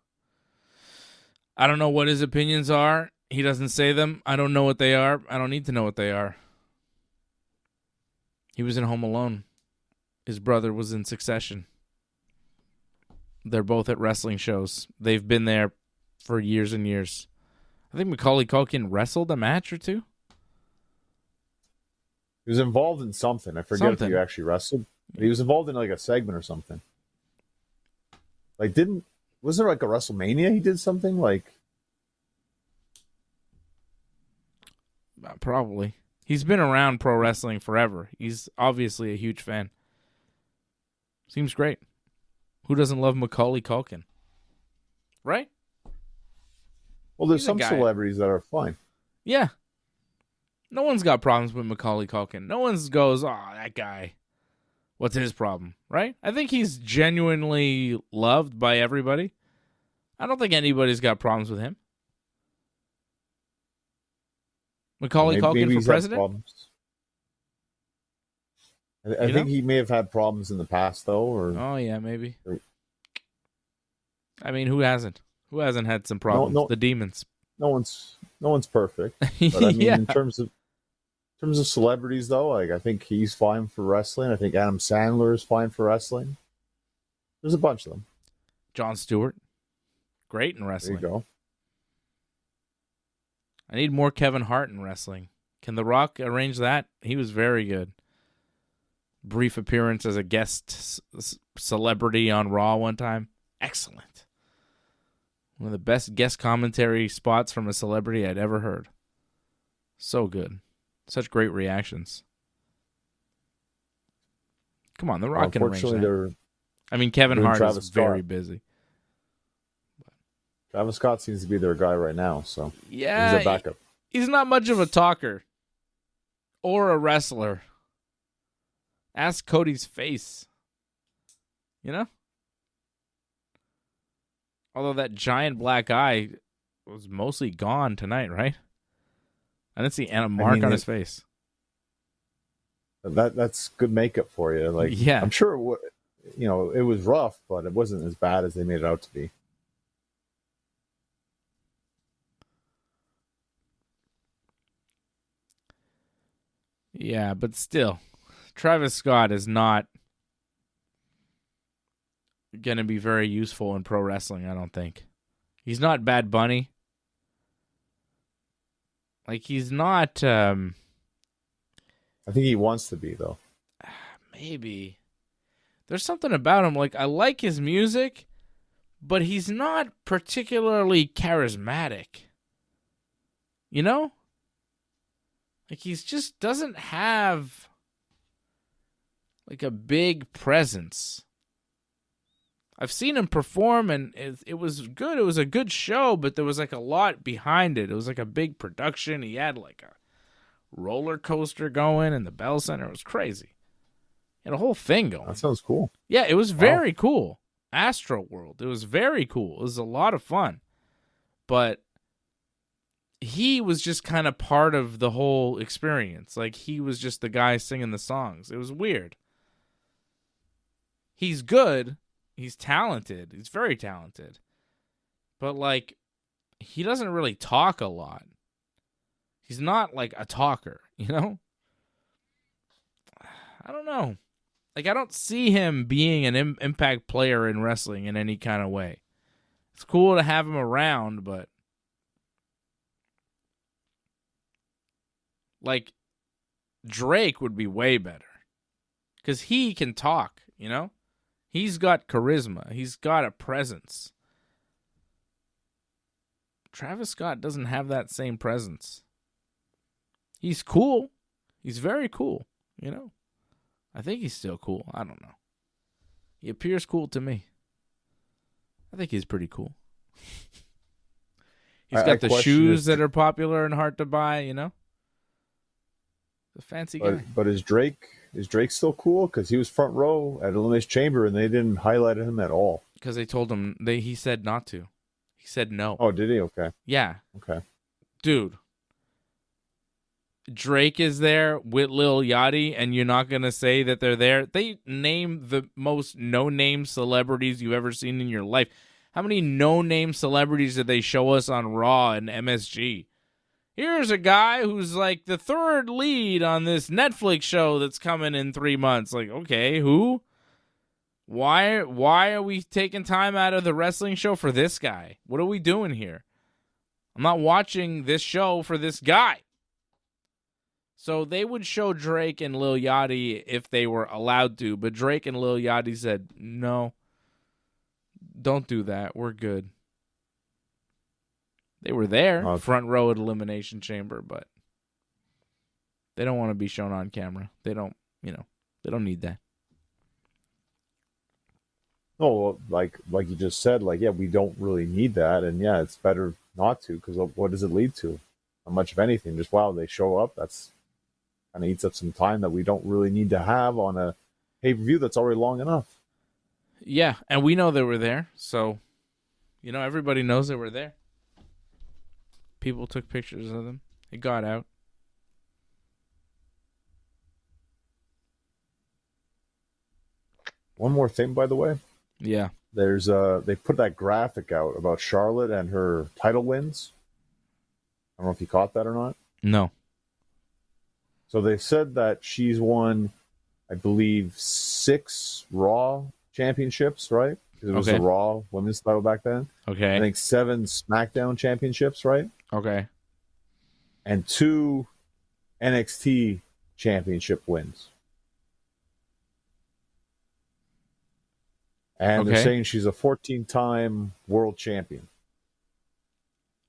I don't know what his opinions are. He doesn't say them. I don't know what they are. I don't need to know what they are. He was in Home Alone. His brother was in Succession. They're both at wrestling shows. They've been there for years and years. I think Macaulay Culkin wrestled a match or two. He was involved in something. I forget if he actually wrestled. But he was involved in, like, a segment or something. Like, was there, like, a WrestleMania he did something? Like, probably. He's been around pro wrestling forever. He's obviously a huge fan. Seems great. Who doesn't love Macaulay Culkin? Right? Well, there's some celebrities that are fine. Yeah. No one's got problems with Macaulay Culkin. No one goes, that guy. What's his problem? Right? I think he's genuinely loved by everybody. I don't think anybody's got problems with him. Macaulay Culkin for president? I think he may have had problems in the past, though. Or oh, yeah, maybe. I mean, who hasn't? Who hasn't had some problems? No, the demons. No one's perfect. But I mean, in terms of celebrities, though, like, I think he's fine for wrestling. I think Adam Sandler is fine for wrestling. There's a bunch of them. Jon Stewart, great in wrestling. There you go. I need more Kevin Hart in wrestling. Can The Rock arrange that? He was very good. Brief appearance as a guest celebrity on Raw one time. Excellent. One of the best guest commentary spots from a celebrity I'd ever heard. So good. Such great reactions. Come on, The Rock can arrange that. I mean, Kevin Hart is very busy. Travis Scott seems to be their guy right now, so Yeah, he's a backup. He's not much of a talker or a wrestler. Ask Cody's face. You know? Although that giant black eye was mostly gone tonight, right? I didn't see a mark on his face. That's good makeup for you. Like, yeah. I'm sure it was rough, but it wasn't as bad as they made it out to be. Yeah, but still, Travis Scott is not going to be very useful in pro wrestling, I don't think. He's not Bad Bunny. Like, he's not... I think he wants to be, though. Maybe. There's something about him. Like, I like his music, but he's not particularly charismatic. You know? Like, he's just doesn't have, like, a big presence. I've seen him perform, and it was good. It was a good show, but there was, like, a lot behind it. It was, like, a big production. He had, like, a roller coaster going in the Bell Center. It was crazy. He had a whole thing going. That sounds cool. Yeah, it was very cool. Astro World. It was very cool. It was a lot of fun. But he was just kind of part of the whole experience. Like, he was just the guy singing the songs. It was weird. He's good. He's talented. He's very talented. But, like, he doesn't really talk a lot. He's not, like, a talker, you know? I don't know. Like, I don't see him being an impact player in wrestling in any kind of way. It's cool to have him around, but like, Drake would be way better. Because he can talk, you know? He's got charisma. He's got a presence. Travis Scott doesn't have that same presence. He's cool. He's very cool, you know? I think he's still cool. I don't know. He appears cool to me. I think he's pretty cool. He's got the shoes that are popular and hard to buy, you know? The fancy guy. But is Drake still cool? Because he was front row at Elimination Chamber and they didn't highlight him at all. Because they told him, he said not to. He said no. Oh, did he? Okay. Yeah. Okay. Dude. Drake is there with Lil Yachty, and you're not going to say that they're there. They name the most no-name celebrities you've ever seen in your life. How many no-name celebrities did they show us on Raw and MSG? Here's a guy who's like the third lead on this Netflix show that's coming in 3 months. Like, okay, who? Why are we taking time out of the wrestling show for this guy? What are we doing here? I'm not watching this show for this guy. So they would show Drake and Lil Yachty if they were allowed to, but Drake and Lil Yachty said, no, don't do that. We're good. They were there, front row at Elimination Chamber, but they don't want to be shown on camera. They don't need that. Oh, like you just said, we don't really need that, and yeah, it's better not to, because what does it lead to? Not much of anything. Just, wow, they show up, that's kind of eats up some time that we don't really need to have on a pay-per-view that's already long enough. Yeah, and we know they were there, so, everybody knows they were there. People took pictures of them. It got out. One more thing, by the way. Yeah. There's they put that graphic out about Charlotte and her title wins. I don't know if you caught that or not. No. So they said that she's won, I believe, 6 Raw championships, right? Because it was the Raw women's title back then. Okay. I think 7 SmackDown championships, right? Okay. And 2 NXT championship wins. And they're saying she's a 14-time world champion.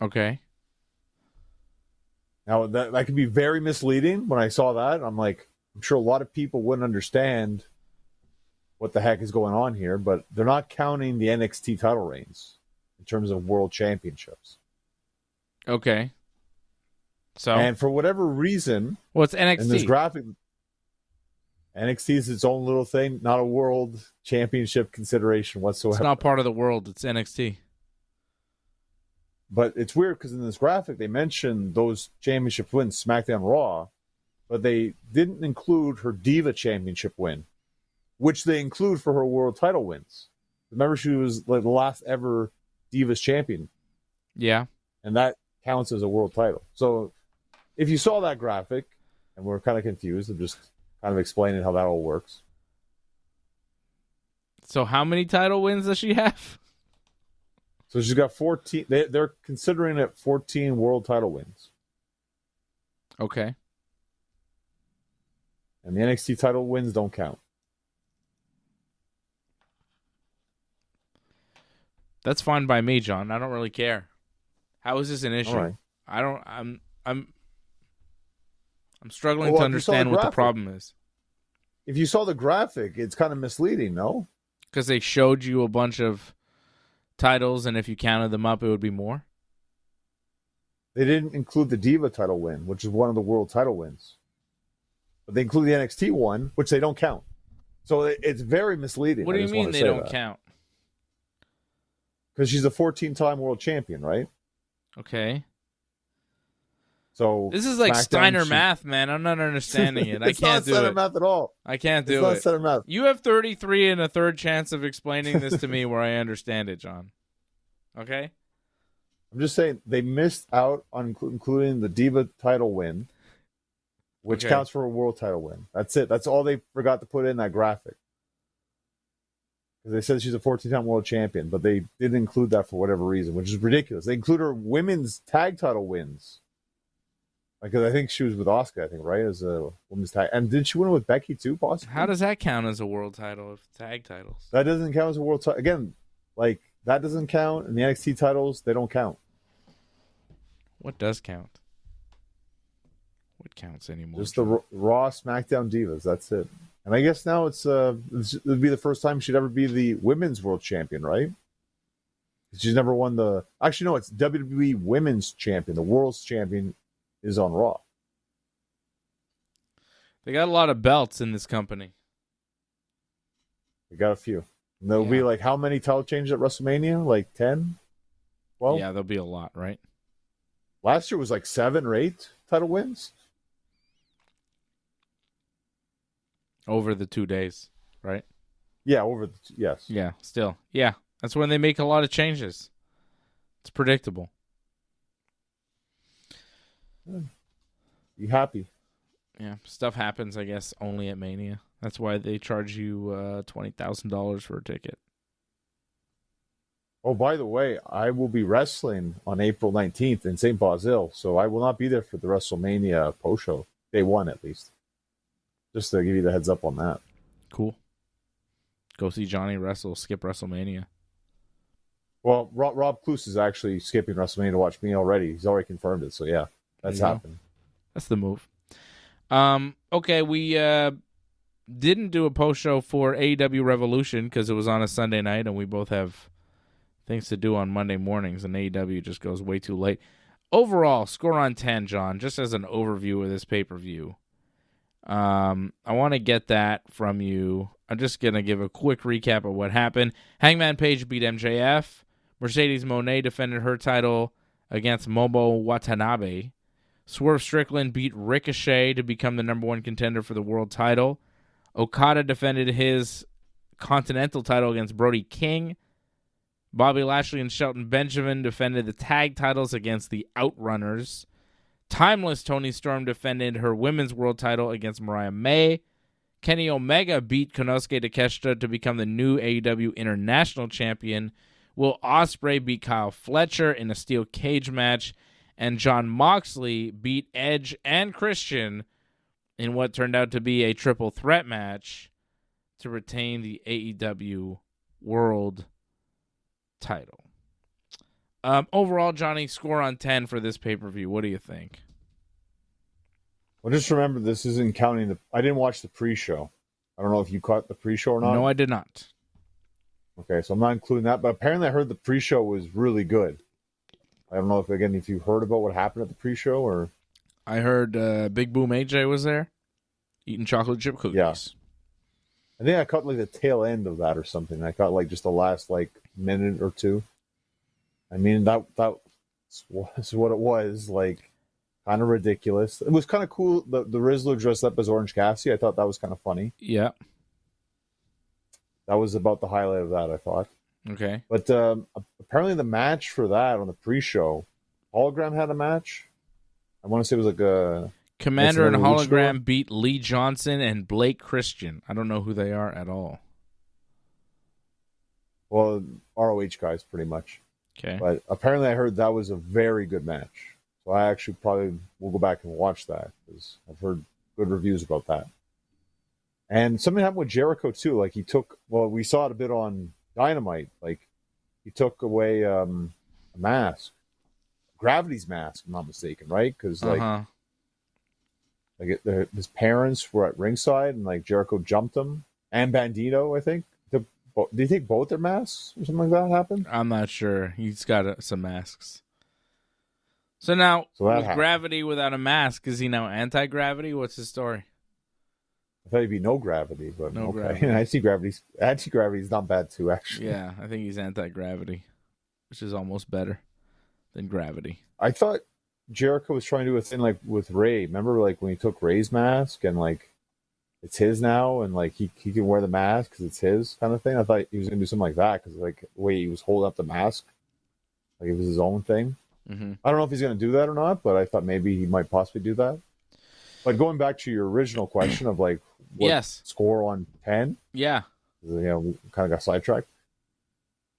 Okay. Now, that could be very misleading. When I saw that, I'm like, I'm sure a lot of people wouldn't understand what the heck is going on here, but they're not counting the NXT title reigns. terms of world championships. Okay. So, and for whatever reason, what's NXT? In this graphic, NXT is its own little thing, not a world championship consideration whatsoever. It's not part of the world. It's NXT. But it's weird because in this graphic, they mentioned those championship wins, SmackDown, Raw, but they didn't include her Diva Championship win, which they include for her world title wins. Remember, she was like the last ever Divas champion. Yeah. And that counts as a world title. So if you saw that graphic, and we're kind of confused, I'm just kind of explaining how that all works. So how many title wins does she have? So she's got 14. They're considering it 14 world title wins. Okay. And the NXT title wins don't count. That's fine by me, John. I don't really care. How is this an issue? Right. I'm struggling to understand what the problem is. If you saw the graphic, it's kind of misleading, no? Because they showed you a bunch of titles, and if you counted them up, it would be more? They didn't include the Diva title win, which is one of the world title wins. But they include the NXT one, which they don't count. So it's very misleading. What do you mean they don't count? Because she's a 14-time world champion, right? Okay. So this is like Steiner math, man. I'm not understanding it. I can't do it. It's not Steiner math at all. I can't do it. It's not Steiner math. You have 33 and a third chance of explaining this to me where I understand it, John. Okay? I'm just saying they missed out on including the Diva title win, which counts for a world title win. That's it. That's all they forgot to put in that graphic. Because they said she's a 14-time world champion, but they didn't include that for whatever reason, which is ridiculous. They include her women's tag title wins. Because I think she was with Asuka, I think, right? As a women's tag. And did she win with Becky too, possibly? How does that count as a world title if tag titles? That doesn't count as a world title. Again, like, that doesn't count. And the NXT titles, they don't count. What does count? What counts anymore? Just the Raw, SmackDown Divas. That's it. And I guess now it would be the first time she'd ever be the women's world champion, right? She's never won the... Actually, no, it's WWE Women's Champion. The world's champion is on Raw. They got a lot of belts in this company. They got a few. And there'll be like how many title changes at WrestleMania? Like 10? 12? Yeah, there'll be a lot, right? Last year was like 7 or 8 title wins. Over the 2 days, right? Yeah, yes. Yeah, still. Yeah, that's when they make a lot of changes. It's predictable. Be happy. Yeah, stuff happens, I guess, only at Mania. That's why they charge you $20,000 for a ticket. Oh, by the way, I will be wrestling on April 19th in St. Basil, so I will not be there for the WrestleMania post-show. Day 1, at least. Just to give you the heads up on that. Cool. Go see Johnny wrestle, skip WrestleMania. Well, Rob Kloos is actually skipping WrestleMania to watch me already. He's already confirmed it, so yeah, that's happening. That's the move. Okay, we didn't do a post-show for AEW Revolution because it was on a Sunday night, and we both have things to do on Monday mornings, and AEW just goes way too late. Overall, score on 10, John, just as an overview of this pay-per-view. I want to get that from you. I'm just going to give a quick recap of what happened. Hangman Page beat MJF. Mercedes Moné defended her title against Momo Watanabe. Swerve Strickland beat Ricochet to become the number 1 contender for the world title. Okada defended his Continental title against Brody King. Bobby Lashley and Shelton Benjamin defended the tag titles against the Outrunners. Timeless Toni Storm defended her women's world title against Mariah May. Kenny Omega beat Konosuke Takeshita to become the new AEW International Champion. Will Ospreay beat Kyle Fletcher in a steel cage match. And Jon Moxley beat Edge and Christian in what turned out to be a triple threat match to retain the AEW World title. Overall, Johnny, score on 10 for this pay-per-view. What do you think? Well, just remember, this isn't counting I didn't watch the pre-show. I don't know if you caught the pre-show or not. No, I did not. Okay, so I'm not including that, but apparently I heard the pre-show was really good. I don't know if you heard about what happened at the pre-show or. I heard Big Boom AJ was there eating chocolate chip cookies. Yeah. I think I caught like the tail end of that or something. I caught like just the last like minute or two. I mean, that was what it was, like kind of ridiculous. It was kind of cool. The Rizzler dressed up as Orange Cassidy. I thought that was kind of funny. Yeah. That was about the highlight of that, I thought. Okay. But apparently the match for that on the pre-show, Hologram had a match. I want to say it was like a... Commander and Hologram beat Lee Johnson and Blake Christian. I don't know who they are at all. Well, ROH guys, pretty much. Okay. But apparently I heard that was a very good match. So I actually probably will go back and watch that because I've heard good reviews about that. And something happened with Jericho, too. Like, we saw it a bit on Dynamite. Like, he took away a mask. Gravity's mask, if I'm not mistaken, right? Because, his parents were at ringside, and, like, Jericho jumped him. And Bandito, I think. Did he take both their masks or something like that happened? I'm not sure. He's got some masks. So now, with Gravity without a mask, is he now anti-gravity? What's his story? I thought he'd be no gravity, but no okay. Gravity. Anti-gravity is not bad too, actually. Yeah, I think he's anti-gravity, which is almost better than gravity. I thought Jericho was trying to do a thing like with Ray. Remember, like when he took Ray's mask and like it's his now, and like he can wear the mask because it's his kind of thing. I thought he was gonna do something like that because like the way he was holding up the mask, like it was his own thing. Mm-hmm. I don't know if he's gonna do that or not, but I thought maybe he might possibly do that. But going back to your original question of like what score on 10? Yeah. We kind of got sidetracked.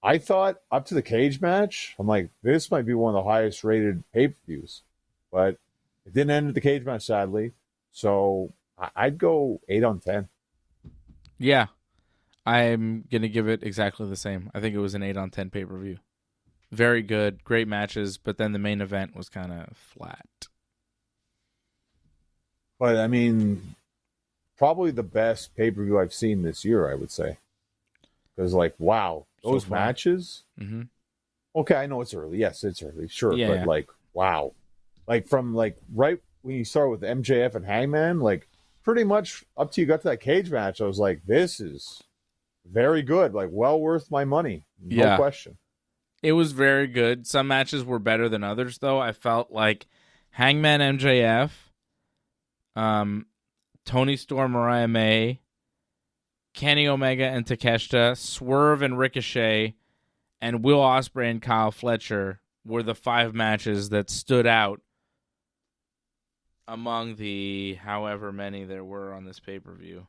I thought up to the cage match, I'm like, this might be one of the highest rated pay-per-views. But it didn't end at the cage match, sadly. So I'd go 8 on 10. Yeah. I'm going to give it exactly the same. I think it was an 8 on 10 pay-per-view. Very good. Great matches. But then the main event was kind of flat. But, I mean, probably the best pay-per-view I've seen this year, I would say. Because, like, wow, those matches. Mm-hmm. Okay, I know it's early. Yes, it's early. Sure. Yeah, but, like, wow. Like, from, like, right when you start with MJF and Hangman, like, pretty much up till you got to that cage match, I was like, this is very good. Like, well worth my money. No question. It was very good. Some matches were better than others, though. I felt like Hangman MJF, Tony Storm, Mariah May, Kenny Omega and Takeshita, Swerve and Ricochet, and Will Ospreay and Kyle Fletcher were the 5 matches that stood out among the however many there were on this pay-per-view.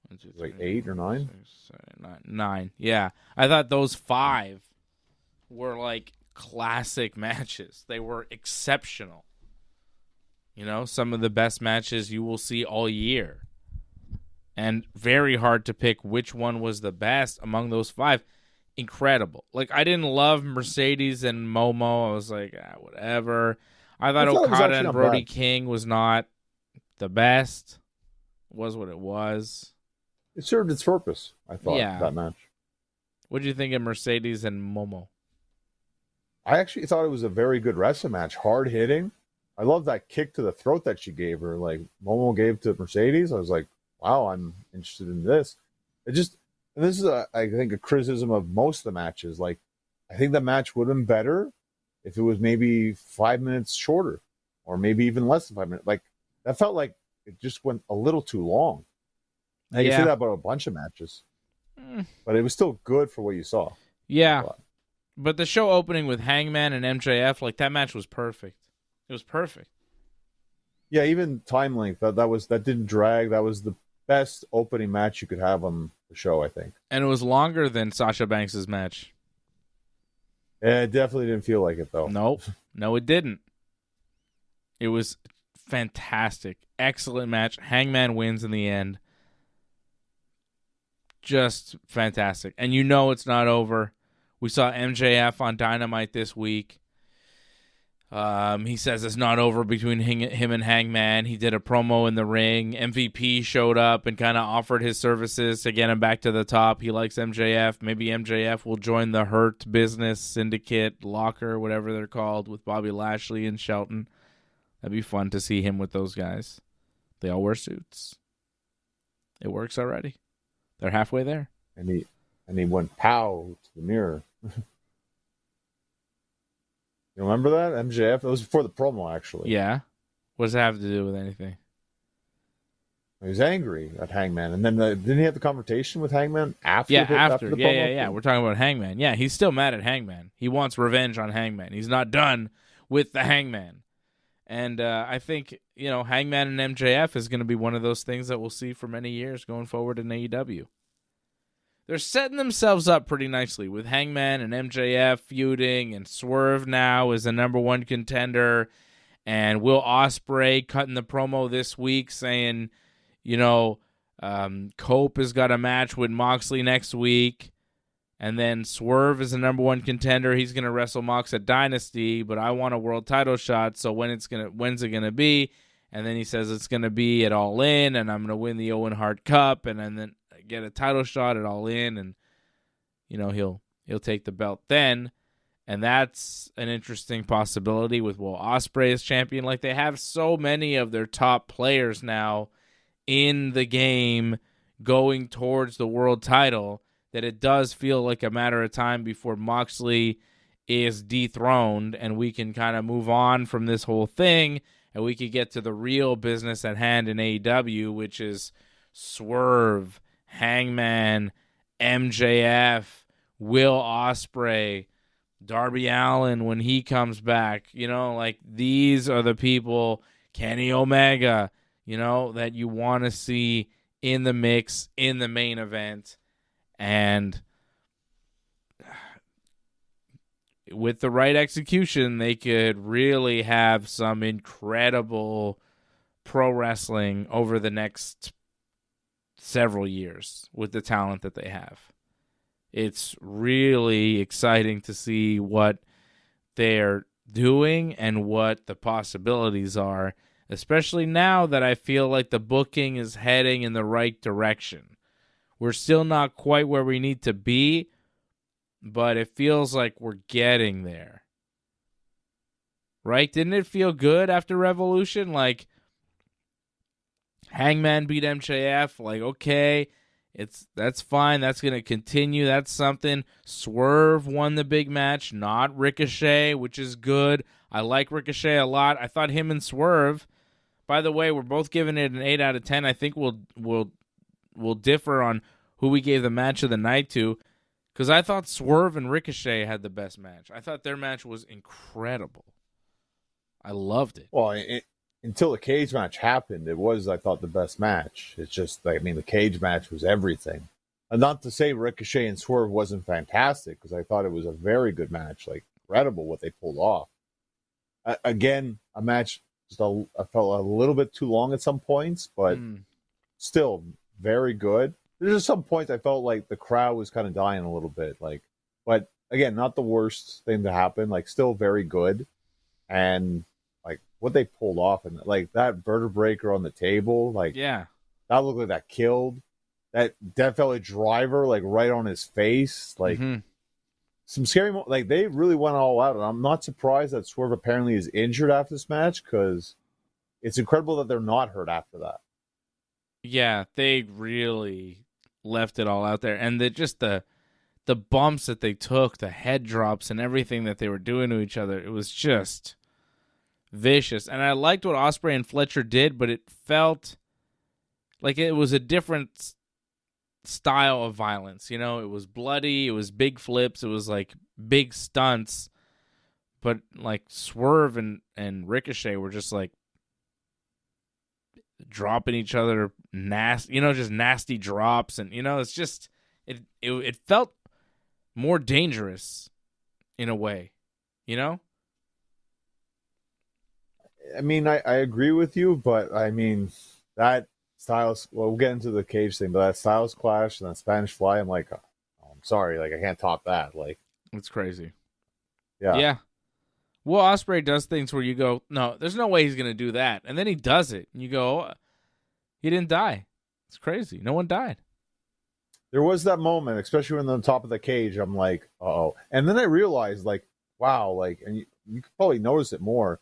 1, 2, 3, like 8 or 9? 6, 7, 9. Yeah. I thought those 5 were like classic matches. They were exceptional. You know, some of the best matches you will see all year. And very hard to pick which one was the best among those 5. Incredible. Like, I didn't love Mercedes and Momo. I was like, whatever. I thought Okada and Brody King was not the best. It was what it was. It served its purpose, I thought, that match. What did you think of Mercedes and Momo? I actually thought it was a very good wrestling match. Hard hitting. I love that kick to the throat that she gave her. Like, Momo gave to Mercedes. I was like, wow, I'm interested in this. And this is, I think, a criticism of most of the matches. Like, I think the match would have been better if it was maybe 5 minutes shorter or maybe even less than 5 minutes. Like, that felt like it just went a little too long. And you say that about a bunch of matches. But it was still good for what you saw. Yeah. But the show opening with Hangman and MJF, like, that match was perfect. It was perfect. Yeah, even time length, that didn't drag. That was the best opening match you could have on the show, I think. And it was longer than Sasha Banks' match. Yeah, it definitely didn't feel like it, though. Nope. No, it didn't. It was fantastic. Excellent match. Hangman wins in the end. Just fantastic. And you know it's not over. We saw MJF on Dynamite this week. He says it's not over between him and Hangman. He did a promo in the ring. MVP showed up and kind of offered his services to get him back to the top. He likes MJF. Maybe MJF will join the Hurt Business Syndicate, Locker, whatever they're called, with Bobby Lashley and Shelton. That'd be fun to see him with those guys. They all wear suits. It works already. They're halfway there. And he went pow to the mirror. You remember that? MJF? It was before the promo, actually. Yeah. What does that have to do with anything? He was angry at Hangman. And then didn't he have the confrontation with Hangman after the promo? Yeah. We're talking about Hangman. Yeah, he's still mad at Hangman. He wants revenge on Hangman. He's not done with the Hangman. And I think, Hangman and MJF is going to be one of those things that we'll see for many years going forward in AEW. They're setting themselves up pretty nicely with Hangman and MJF feuding, and Swerve now is the number one contender, and Will Ospreay cutting the promo this week saying, Cope has got a match with Moxley next week, and then Swerve is the number one contender. He's going to wrestle Mox at Dynasty, but I want a world title shot, so when's it going to be? And then he says it's going to be at All In, and I'm going to win the Owen Hart Cup, and then get a title shot at All In, and he'll take the belt then. And that's an interesting possibility with Will Ospreay as champion. Like, they have so many of their top players now in the game going towards the world title that it does feel like a matter of time before Moxley is dethroned and we can kind of move on from this whole thing and we could get to the real business at hand in AEW, which is Swerve, Hangman, MJF, Will Ospreay, Darby Allin when he comes back. These are the people, Kenny Omega, that you want to see in the mix, in the main event. And with the right execution, they could really have some incredible pro wrestling over the next several years with the talent that they have. It's really exciting to see what they're doing and what the possibilities are, especially now that I feel like the booking is heading in the right direction. We're still not quite where we need to be, but it feels like we're getting there. Right? Didn't it feel good after Revolution? Like, Hangman beat MJF. Like, okay, that's fine. That's going to continue. That's something. Swerve won the big match, not Ricochet, which is good. I like Ricochet a lot. I thought him and Swerve, by the way, we're both giving it an 8 out of 10. I think we'll differ on who we gave the match of the night to, because I thought Swerve and Ricochet had the best match. I thought their match was incredible. I loved it. Well, until the cage match happened, it was, I thought, the best match. It's just, the cage match was everything. And not to say Ricochet and Swerve wasn't fantastic, because I thought it was a very good match. Incredible what they pulled off. Again, a match I felt a little bit too long at some points, but still very good. There's just some points I felt like the crowd was kind of dying a little bit. But again, not the worst thing to happen. Still very good. And what they pulled off, and that vertebraker on the table, yeah, that looked like that killed. That Death Valley driver, right on his face, some scary. They really went all out, and I'm not surprised that Swerve apparently is injured after this match, because it's incredible that they're not hurt after that. Yeah, they really left it all out there, and the bumps that they took, the head drops, and everything that they were doing to each other, it was just vicious. And I liked what Ospreay and Fletcher did, but it felt like it was a different style of violence. It was bloody, it was big flips, it was big stunts, but Swerve and Ricochet were just dropping each other nasty, just nasty drops, and it's just it felt more dangerous in a way, I agree with you, but that Styles, we'll get into the cage thing, but that Styles Clash and that Spanish Fly, I'm I'm sorry, I can't top that. It's crazy. Yeah. Will Ospreay does things where you go, no, there's no way he's going to do that. And then he does it. And you go, oh, he didn't die. It's crazy. No one died. There was that moment, especially when on the top of the cage, I'm like, uh-oh. And then I realized, like, wow, like, and you could probably notice it more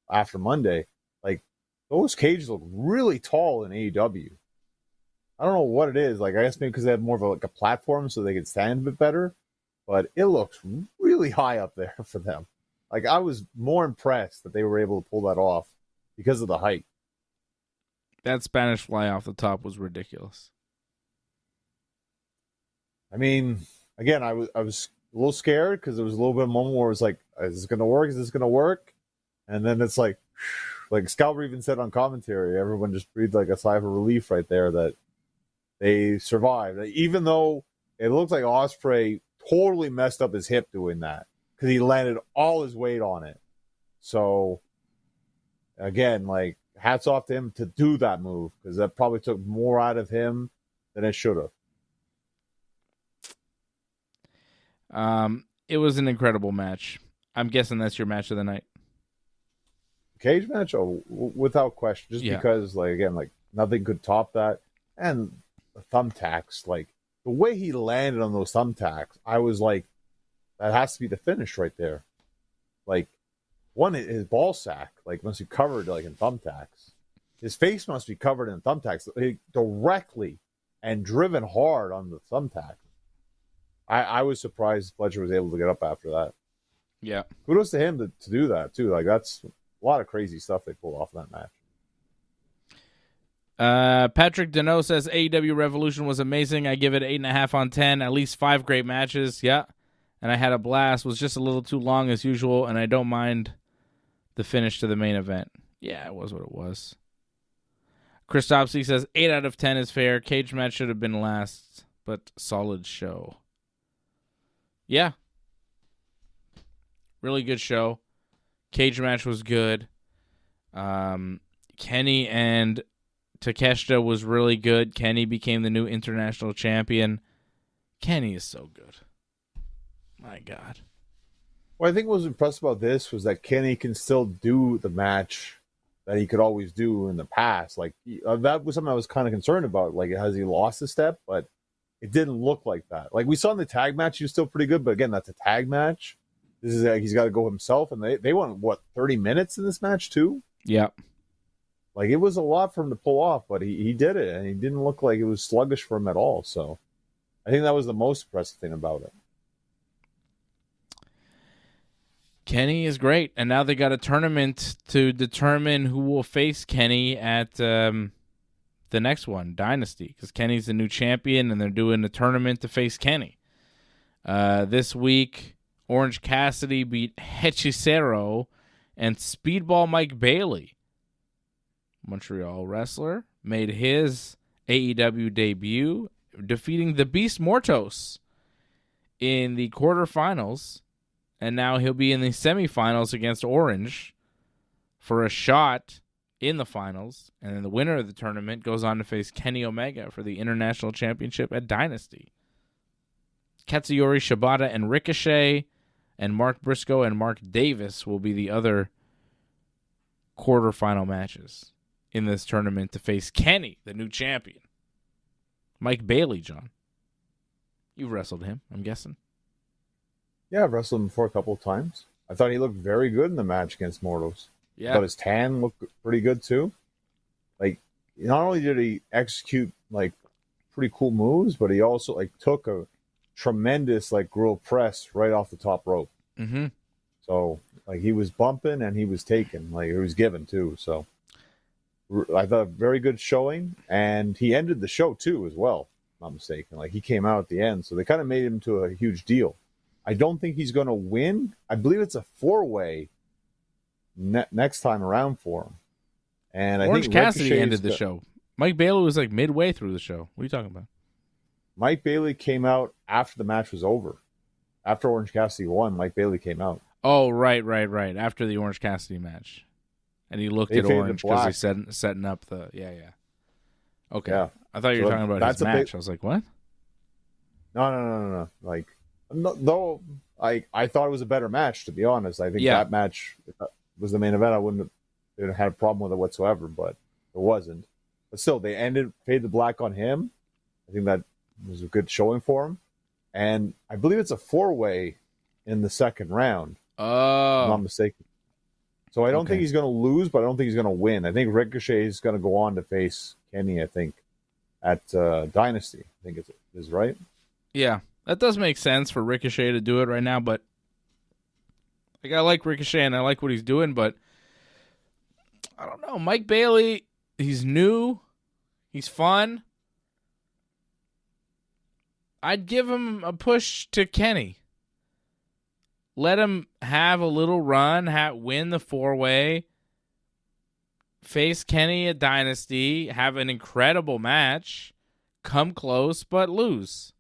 after Monday, like, those cages look really tall in AEW. I don't know what it is. Like, I guess maybe because they have more of a platform so they could stand a bit better. But it looks really high up there for them. Like, I was more impressed that they were able to pull that off because of the height. That Spanish fly off the top was ridiculous. I mean, again, I was a little scared because there was a little bit of a moment where it was like, is this going to work? Is this going to work? And then it's like Scalper even said on commentary, everyone just breathed like a sigh of relief right there that they survived. Even though it looked like Ospreay totally messed up his hip doing that because he landed all his weight on it. So, again, like, hats off to him to do that move because that probably took more out of him than it should have. It was an incredible match. I'm guessing that's your match of the night. Cage match? Oh, without question. Just because, like, again, like, nothing could top that. And the thumbtacks, like, the way he landed on those thumbtacks, I was like, that has to be the finish right there. Like, one, his ball sack, like, must be covered, like, in thumbtacks. His face must be covered in thumbtacks directly and driven hard on the thumbtack. I was surprised Fletcher was able to get up after that. Yeah. Kudos to him to do that, too. Like, that's a lot of crazy stuff they pulled off in that match. Patrick Deneau says AEW Revolution was amazing. I give it 8.5 on 10. At least 5 great matches. Yeah. And I had a blast. Was just a little too long as usual, and I don't mind the finish to the main event. Yeah, it was what it was. Chris Topsy says 8 out of 10 is fair. Cage match should have been last, but solid show. Yeah. Really good show. Cage match was good. Kenny and Takeshita was really good. Kenny became the new international champion. Kenny is so good. My God. Well, I think what was impressive about this was that Kenny can still do the match that he could always do in the past. Like, that was something I was kind of concerned about. Like, has he lost a step? But it didn't look like that. Like, we saw in the tag match, he was still pretty good. But again, that's a tag match. This is like, he's got to go himself. And they went, 30 minutes in this match, too? Yeah. Like, it was a lot for him to pull off, but he did it. And he didn't look like it was sluggish for him at all. So I think that was the most impressive thing about it. Kenny is great, and now they got a tournament to determine who will face Kenny at the next one, Dynasty, because Kenny's the new champion, and they're doing a tournament to face Kenny. This week, Orange Cassidy beat Hechicero and Speedball Mike Bailey. Montreal wrestler made his AEW debut, defeating the Beast Mortos in the quarterfinals. And now he'll be in the semifinals against Orange for a shot in the finals. And then the winner of the tournament goes on to face Kenny Omega for the International Championship at Dynasty. Katsuyori Shibata and Ricochet and Mark Briscoe and Mark Davis will be the other quarterfinal matches in this tournament to face Kenny, the new champion. Mike Bailey, John. You've wrestled him, I'm guessing. Yeah, I've wrestled him before a couple of times. I thought he looked very good in the match against Mortos. Yeah. But his tan looked pretty good too. Like, not only did he execute like pretty cool moves, but he also like took a tremendous like grill press right off the top rope. Mm-hmm. So like he was bumping and he was taking, like he was giving too. So I thought a very good showing, and he ended the show too as well. If I'm not mistaken. Like he came out at the end, so they kind of made him to a huge deal. I don't think he's going to win. I believe it's a 4-way next time around for him. And I Orange think Cassidy ended the show. Mike Bailey was like midway through the show. What are you talking about? Mike Bailey came out after the match was over. After Orange Cassidy won, Mike Bailey came out. Oh, right. After the Orange Cassidy match. And he looked at Orange because he's setting up the... Yeah. Okay. Yeah. I thought you were talking about his match. I was like, what? No. Like, though I thought it was a better match, to be honest. I think that match was the main event. I wouldn't have had a problem with it whatsoever, but it wasn't. But still, they fade the black on him. I think that was a good showing for him. And I believe it's a 4-way in the second round. Oh. If I'm not mistaken. So I don't think he's going to lose, but I don't think he's going to win. I think Ricochet is going to go on to face Kenny, I think, at Dynasty. I think it is right. Yeah, that does make sense for Ricochet to do it right now, but I like Ricochet and I like what he's doing, but I don't know. Mike Bailey, he's new. He's fun. I'd give him a push to Kenny. Let him have a little run, win the 4-way, face Kenny at Dynasty, have an incredible match, come close, but lose.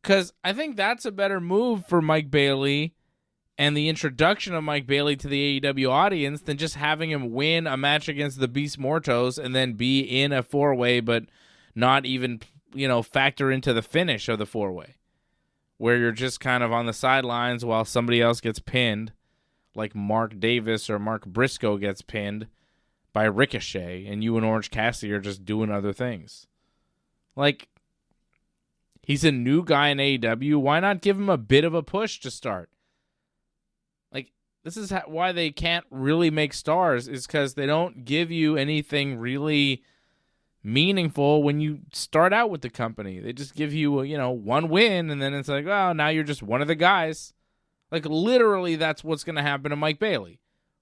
Because I think that's a better move for Mike Bailey and the introduction of Mike Bailey to the AEW audience than just having him win a match against the Beast Mortos and then be in a 4-way but not even, factor into the finish of the 4-way. Where you're just kind of on the sidelines while somebody else gets pinned, like Mark Davis or Mark Briscoe gets pinned by Ricochet, and you and Orange Cassidy are just doing other things. Like, he's a new guy in AEW. Why not give him a bit of a push to start? Like, this is why they can't really make stars, is because they don't give you anything really meaningful when you start out with the company. They just give you, one win, and then it's like, oh, now you're just one of the guys. Like, literally, that's what's going to happen to Mike Bailey.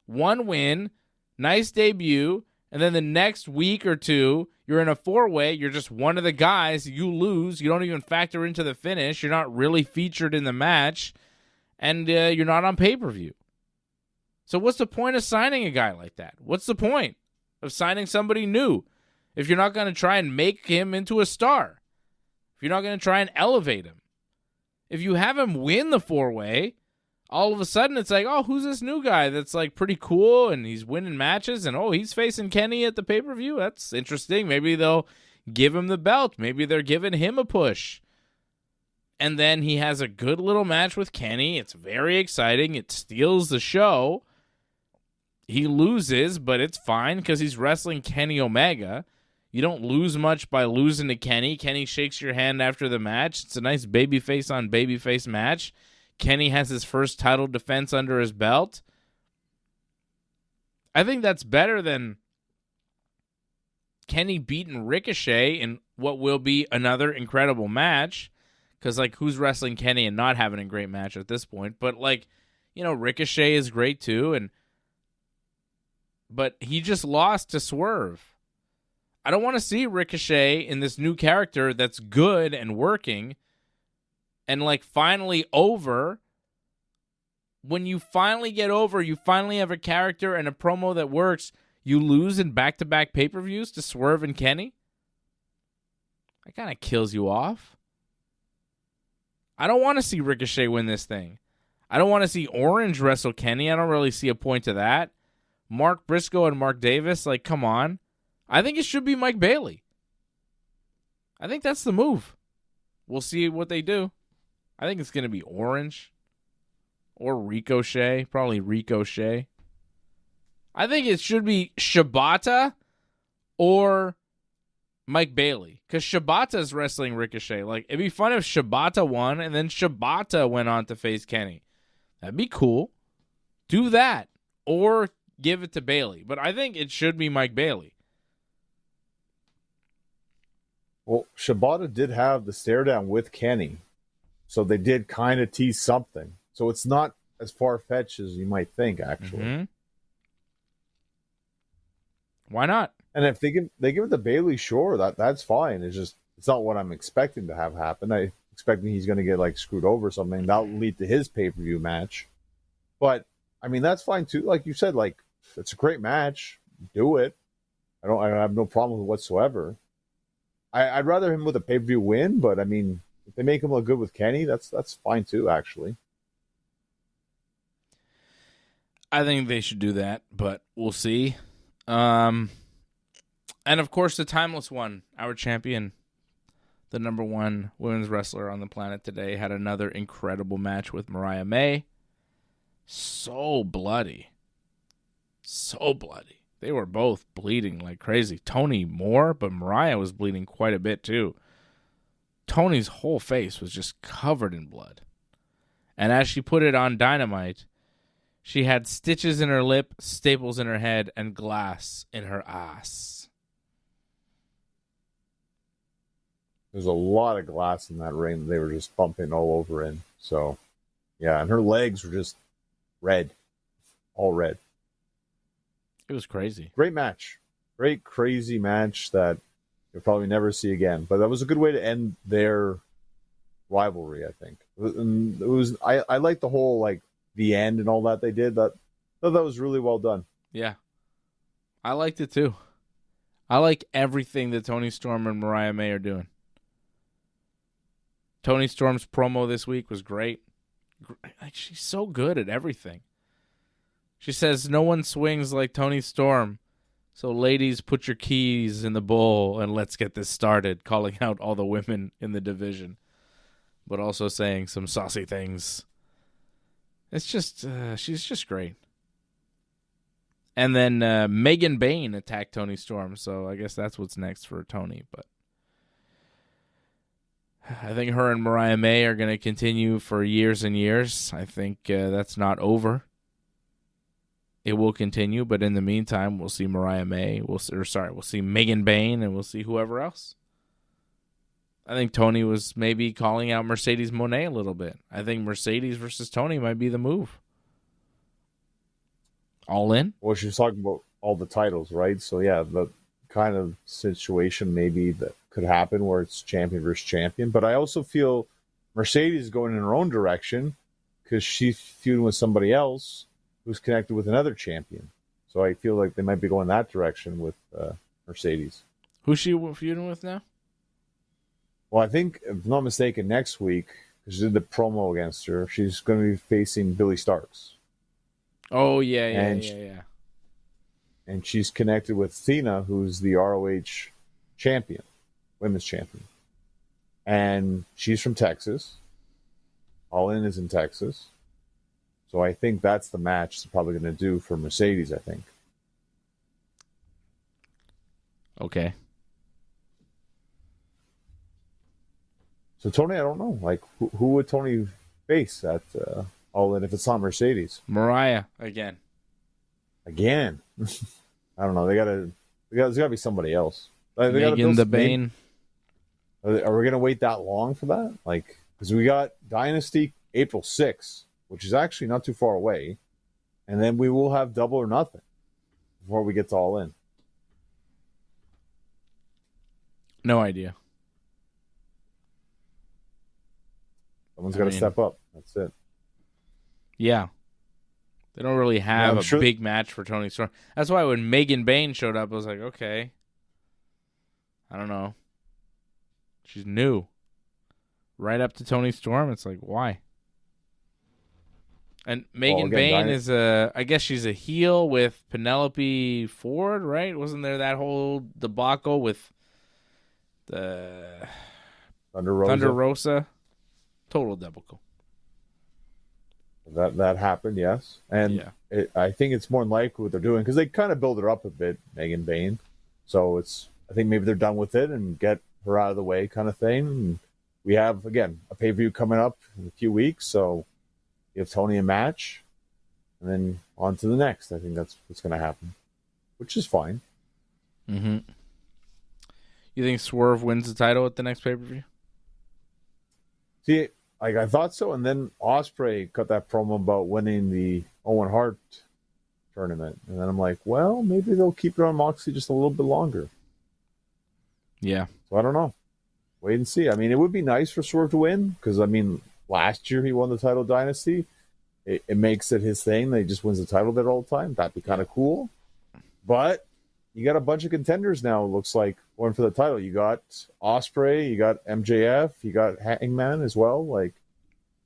One win, nice debut, and then the next week or two, you're in a 4-way, you're just one of the guys, you lose, you don't even factor into the finish, you're not really featured in the match, and you're not on pay-per-view. So what's the point of signing a guy like that? What's the point of signing somebody new? If you're not going to try and make him into a star, if you're not going to try and elevate him, if you have him win the 4-way, all of a sudden it's like, oh, who's this new guy that's like pretty cool and he's winning matches and oh, he's facing Kenny at the pay-per-view. That's interesting. Maybe they'll give him the belt. Maybe they're giving him a push. And then he has a good little match with Kenny. It's very exciting. It steals the show. He loses, but it's fine because he's wrestling Kenny Omega. You don't lose much by losing to Kenny. Kenny shakes your hand after the match. It's a nice babyface on babyface match. Kenny has his first title defense under his belt. I think that's better than Kenny beating Ricochet in what will be another incredible match. Because, who's wrestling Kenny and not having a great match at this point? But, Ricochet is great too. But he just lost to Swerve. I don't want to see Ricochet in this new character that's good and working and finally over. When you finally get over, you finally have a character and a promo that works, you lose in back-to-back pay-per-views to Swerve and Kenny? That kind of kills you off. I don't want to see Ricochet win this thing. I don't want to see Orange wrestle Kenny. I don't really see a point to that. Mark Briscoe and Mark Davis, come on. I think it should be Mike Bailey. I think that's the move. We'll see what they do. I think it's going to be Orange or Ricochet. Probably Ricochet. I think it should be Shibata or Mike Bailey. Because Shibata's wrestling Ricochet. It'd be fun if Shibata won and then Shibata went on to face Kenny. That'd be cool. Do that. Or give it to Bailey. But I think it should be Mike Bailey. Well, Shibata did have the stare down with Kenny, so they did kind of tease something. So it's not as far-fetched as you might think, actually. Mm-hmm. Why not? And if they give it to Bailey, sure, that's fine. It's not what I'm expecting to have happen. I'm expecting he's going to get screwed over or something. That'll lead to his pay-per-view match. But I mean, that's fine too. Like you said, it's a great match. Do it. I have no problem with it whatsoever. I'd rather him with a pay-per-view win, but I mean, if they make him look good with Kenny, that's fine too, actually. I think they should do that, but we'll see. And of course, the timeless one, our champion, the number one women's wrestler on the planet today, had another incredible match with Mariah May. So bloody. So bloody. They were both bleeding like crazy. Tony more, but Mariah was bleeding quite a bit too. Tony's whole face was just covered in blood. And as she put it on Dynamite, she had stitches in her lip, staples in her head, and glass in her ass. There's a lot of glass in that ring that they were just bumping all over in. So, yeah, and her legs were just red. All red. It was crazy. Great match. Great, crazy match that you'll probably never see again. But that was a good way to end their rivalry, I think. And it was. I like the whole, like, the end and all that they did. That was really well done. Yeah. I liked it too. I like everything that Toni Storm and Mariah May are doing. Toni Storm's promo this week was great. Like, she's so good at everything. She says, no one swings like Toni Storm. So ladies, put your keys in the bowl and let's get this started, calling out all the women in the division. But also saying some saucy things. It's just, she's just great. And then Megan Bayne attacked Toni Storm, so I guess that's what's next for Toni. But I think her and Mariah May are going to continue for years and years. I think that's not over. It will continue, but in the meantime, we'll see Mariah May. We'll see Megan Bayne, and we'll see whoever else. I think Toni was maybe calling out Mercedes Moné a little bit. I think Mercedes versus Toni might be the move. All in? Well, she was talking about all the titles, right? So, yeah, the kind of situation maybe that could happen where it's champion versus champion. But I also feel Mercedes is going in her own direction because she's feuding with somebody else who's connected with another champion. So I feel like they might be going that direction with Mercedes. Who's she feuding with now? Well, I think, if I'm not mistaken, next week, because she did the promo against her, she's going to be facing Billy Starks. Oh, yeah. And she's connected with Athena, who's the ROH champion, women's champion. And she's from Texas. All In is in Texas. So I think that's the match they're probably going to do for Mercedes, I think. Okay. So Toni, I don't know. Like, who would Toni face at All In if it's not Mercedes? Mariah again. Again? I don't know. There's got to be somebody else. Megan the Bane. Are we going to wait that long for that? Like, because we got Dynasty April 6th, which is actually not too far away, and then we will have Double or Nothing before we get to All In. No idea. Someone's got to step up. That's it. Yeah. They don't really have a big match for Toni Storm. That's why when Megan Bayne showed up, I was like, okay. I don't know. She's new. Right up to Toni Storm, it's like, why? And Megan Bayne is I guess she's a heel with Penelope Ford, right? Wasn't there that whole debacle with the Thunder Rosa? Total debacle. That happened, yes. And I think it's more than likely what they're doing because they kind of build her up a bit, Megan Bayne. So I think maybe they're done with it and get her out of the way kind of thing. And we have, again, a pay-per-view coming up in a few weeks. So give Toni a match and then on to the next. I think that's what's going to happen, which is fine. Mm-hmm. You think Swerve wins the title at the next pay-per-view? See, like I thought so, and then Ospreay cut that promo about winning the Owen Hart tournament, and then I'm like, well, maybe they'll keep it on Moxley just a little bit longer. Yeah. So I don't know. Wait and see. I mean, it would be nice for Swerve to win because I mean, last year he won the title Dynasty. It makes it his thing that he just wins the title there all the time. That'd be kind of cool. But you got a bunch of contenders now, it looks like, going for the title. You got Ospreay, you got MJF, you got Hangman as well. Like,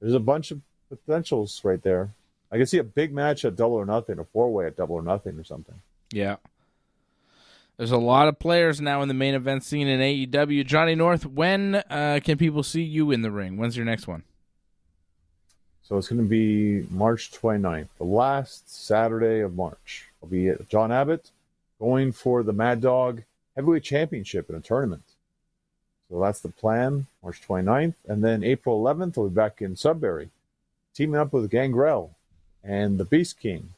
there's a bunch of potentials right there. I can see a big match at Double or Nothing, a 4-way at Double or Nothing or something. Yeah. There's a lot of players now in the main event scene in AEW. Johnny North, when can people see you in the ring? When's your next one? So it's going to be March 29th, the last Saturday of March. I'll be at John Abbott going for the Mad Dog Heavyweight Championship in a tournament. So that's the plan, March 29th. And then April 11th, I'll be back in Sudbury, teaming up with Gangrel and the Beast King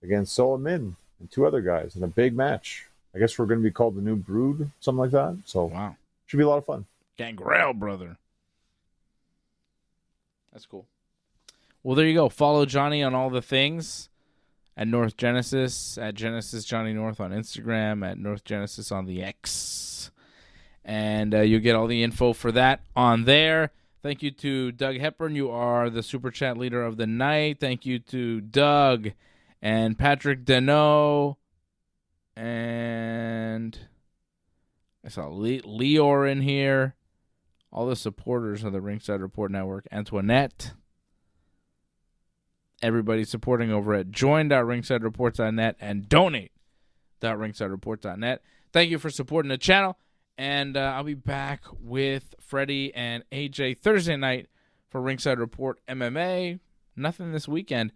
against Solo Min and 2 other guys in a big match. I guess we're going to be called the New Brood, something like that. So wow, should be a lot of fun. Gangrel, brother. That's cool. Well, there you go. Follow Johnny on all the things at North Genesis, at Genesis Johnny North on Instagram, at North Genesis on the X. And you'll get all the info for that on there. Thank you to Doug Hepburn. You are the Super Chat leader of the night. Thank you to Doug and Patrick Deneau. And I saw Leor in here. All the supporters of the Ringside Report Network. Antoinette. Everybody supporting over at join.ringsidereports.net and donate.ringsidereport.net. Thank you for supporting the channel. And I'll be back with Freddie and AJ Thursday night for Ringside Report MMA. Nothing this weekend.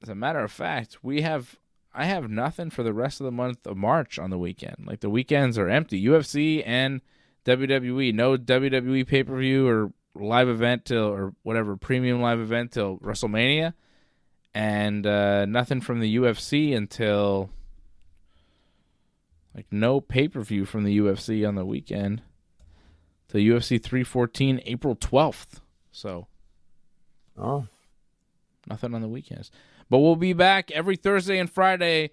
As a matter of fact, I have nothing for the rest of the month of March on the weekend. Like, the weekends are empty. UFC and WWE. No WWE pay-per-view or live event or whatever, premium live event till WrestleMania. And nothing from the UFC until, like, no pay-per-view from the UFC on the weekend till UFC 314 April 12th. So, nothing on the weekends. But we'll be back every Thursday and Friday.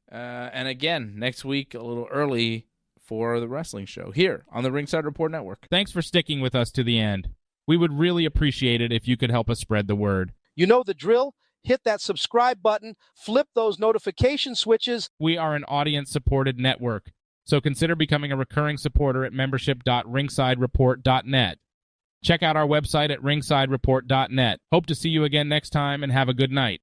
And again, next week, a little early for the wrestling show here on the Ringside Report Network. Thanks for sticking with us to the end. We would really appreciate it if you could help us spread the word. You know the drill. Hit that subscribe button. Flip those notification switches. We are an audience-supported network, so consider becoming a recurring supporter at membership.ringsidereport.net. Check out our website at ringsidereport.net. Hope to see you again next time, and have a good night.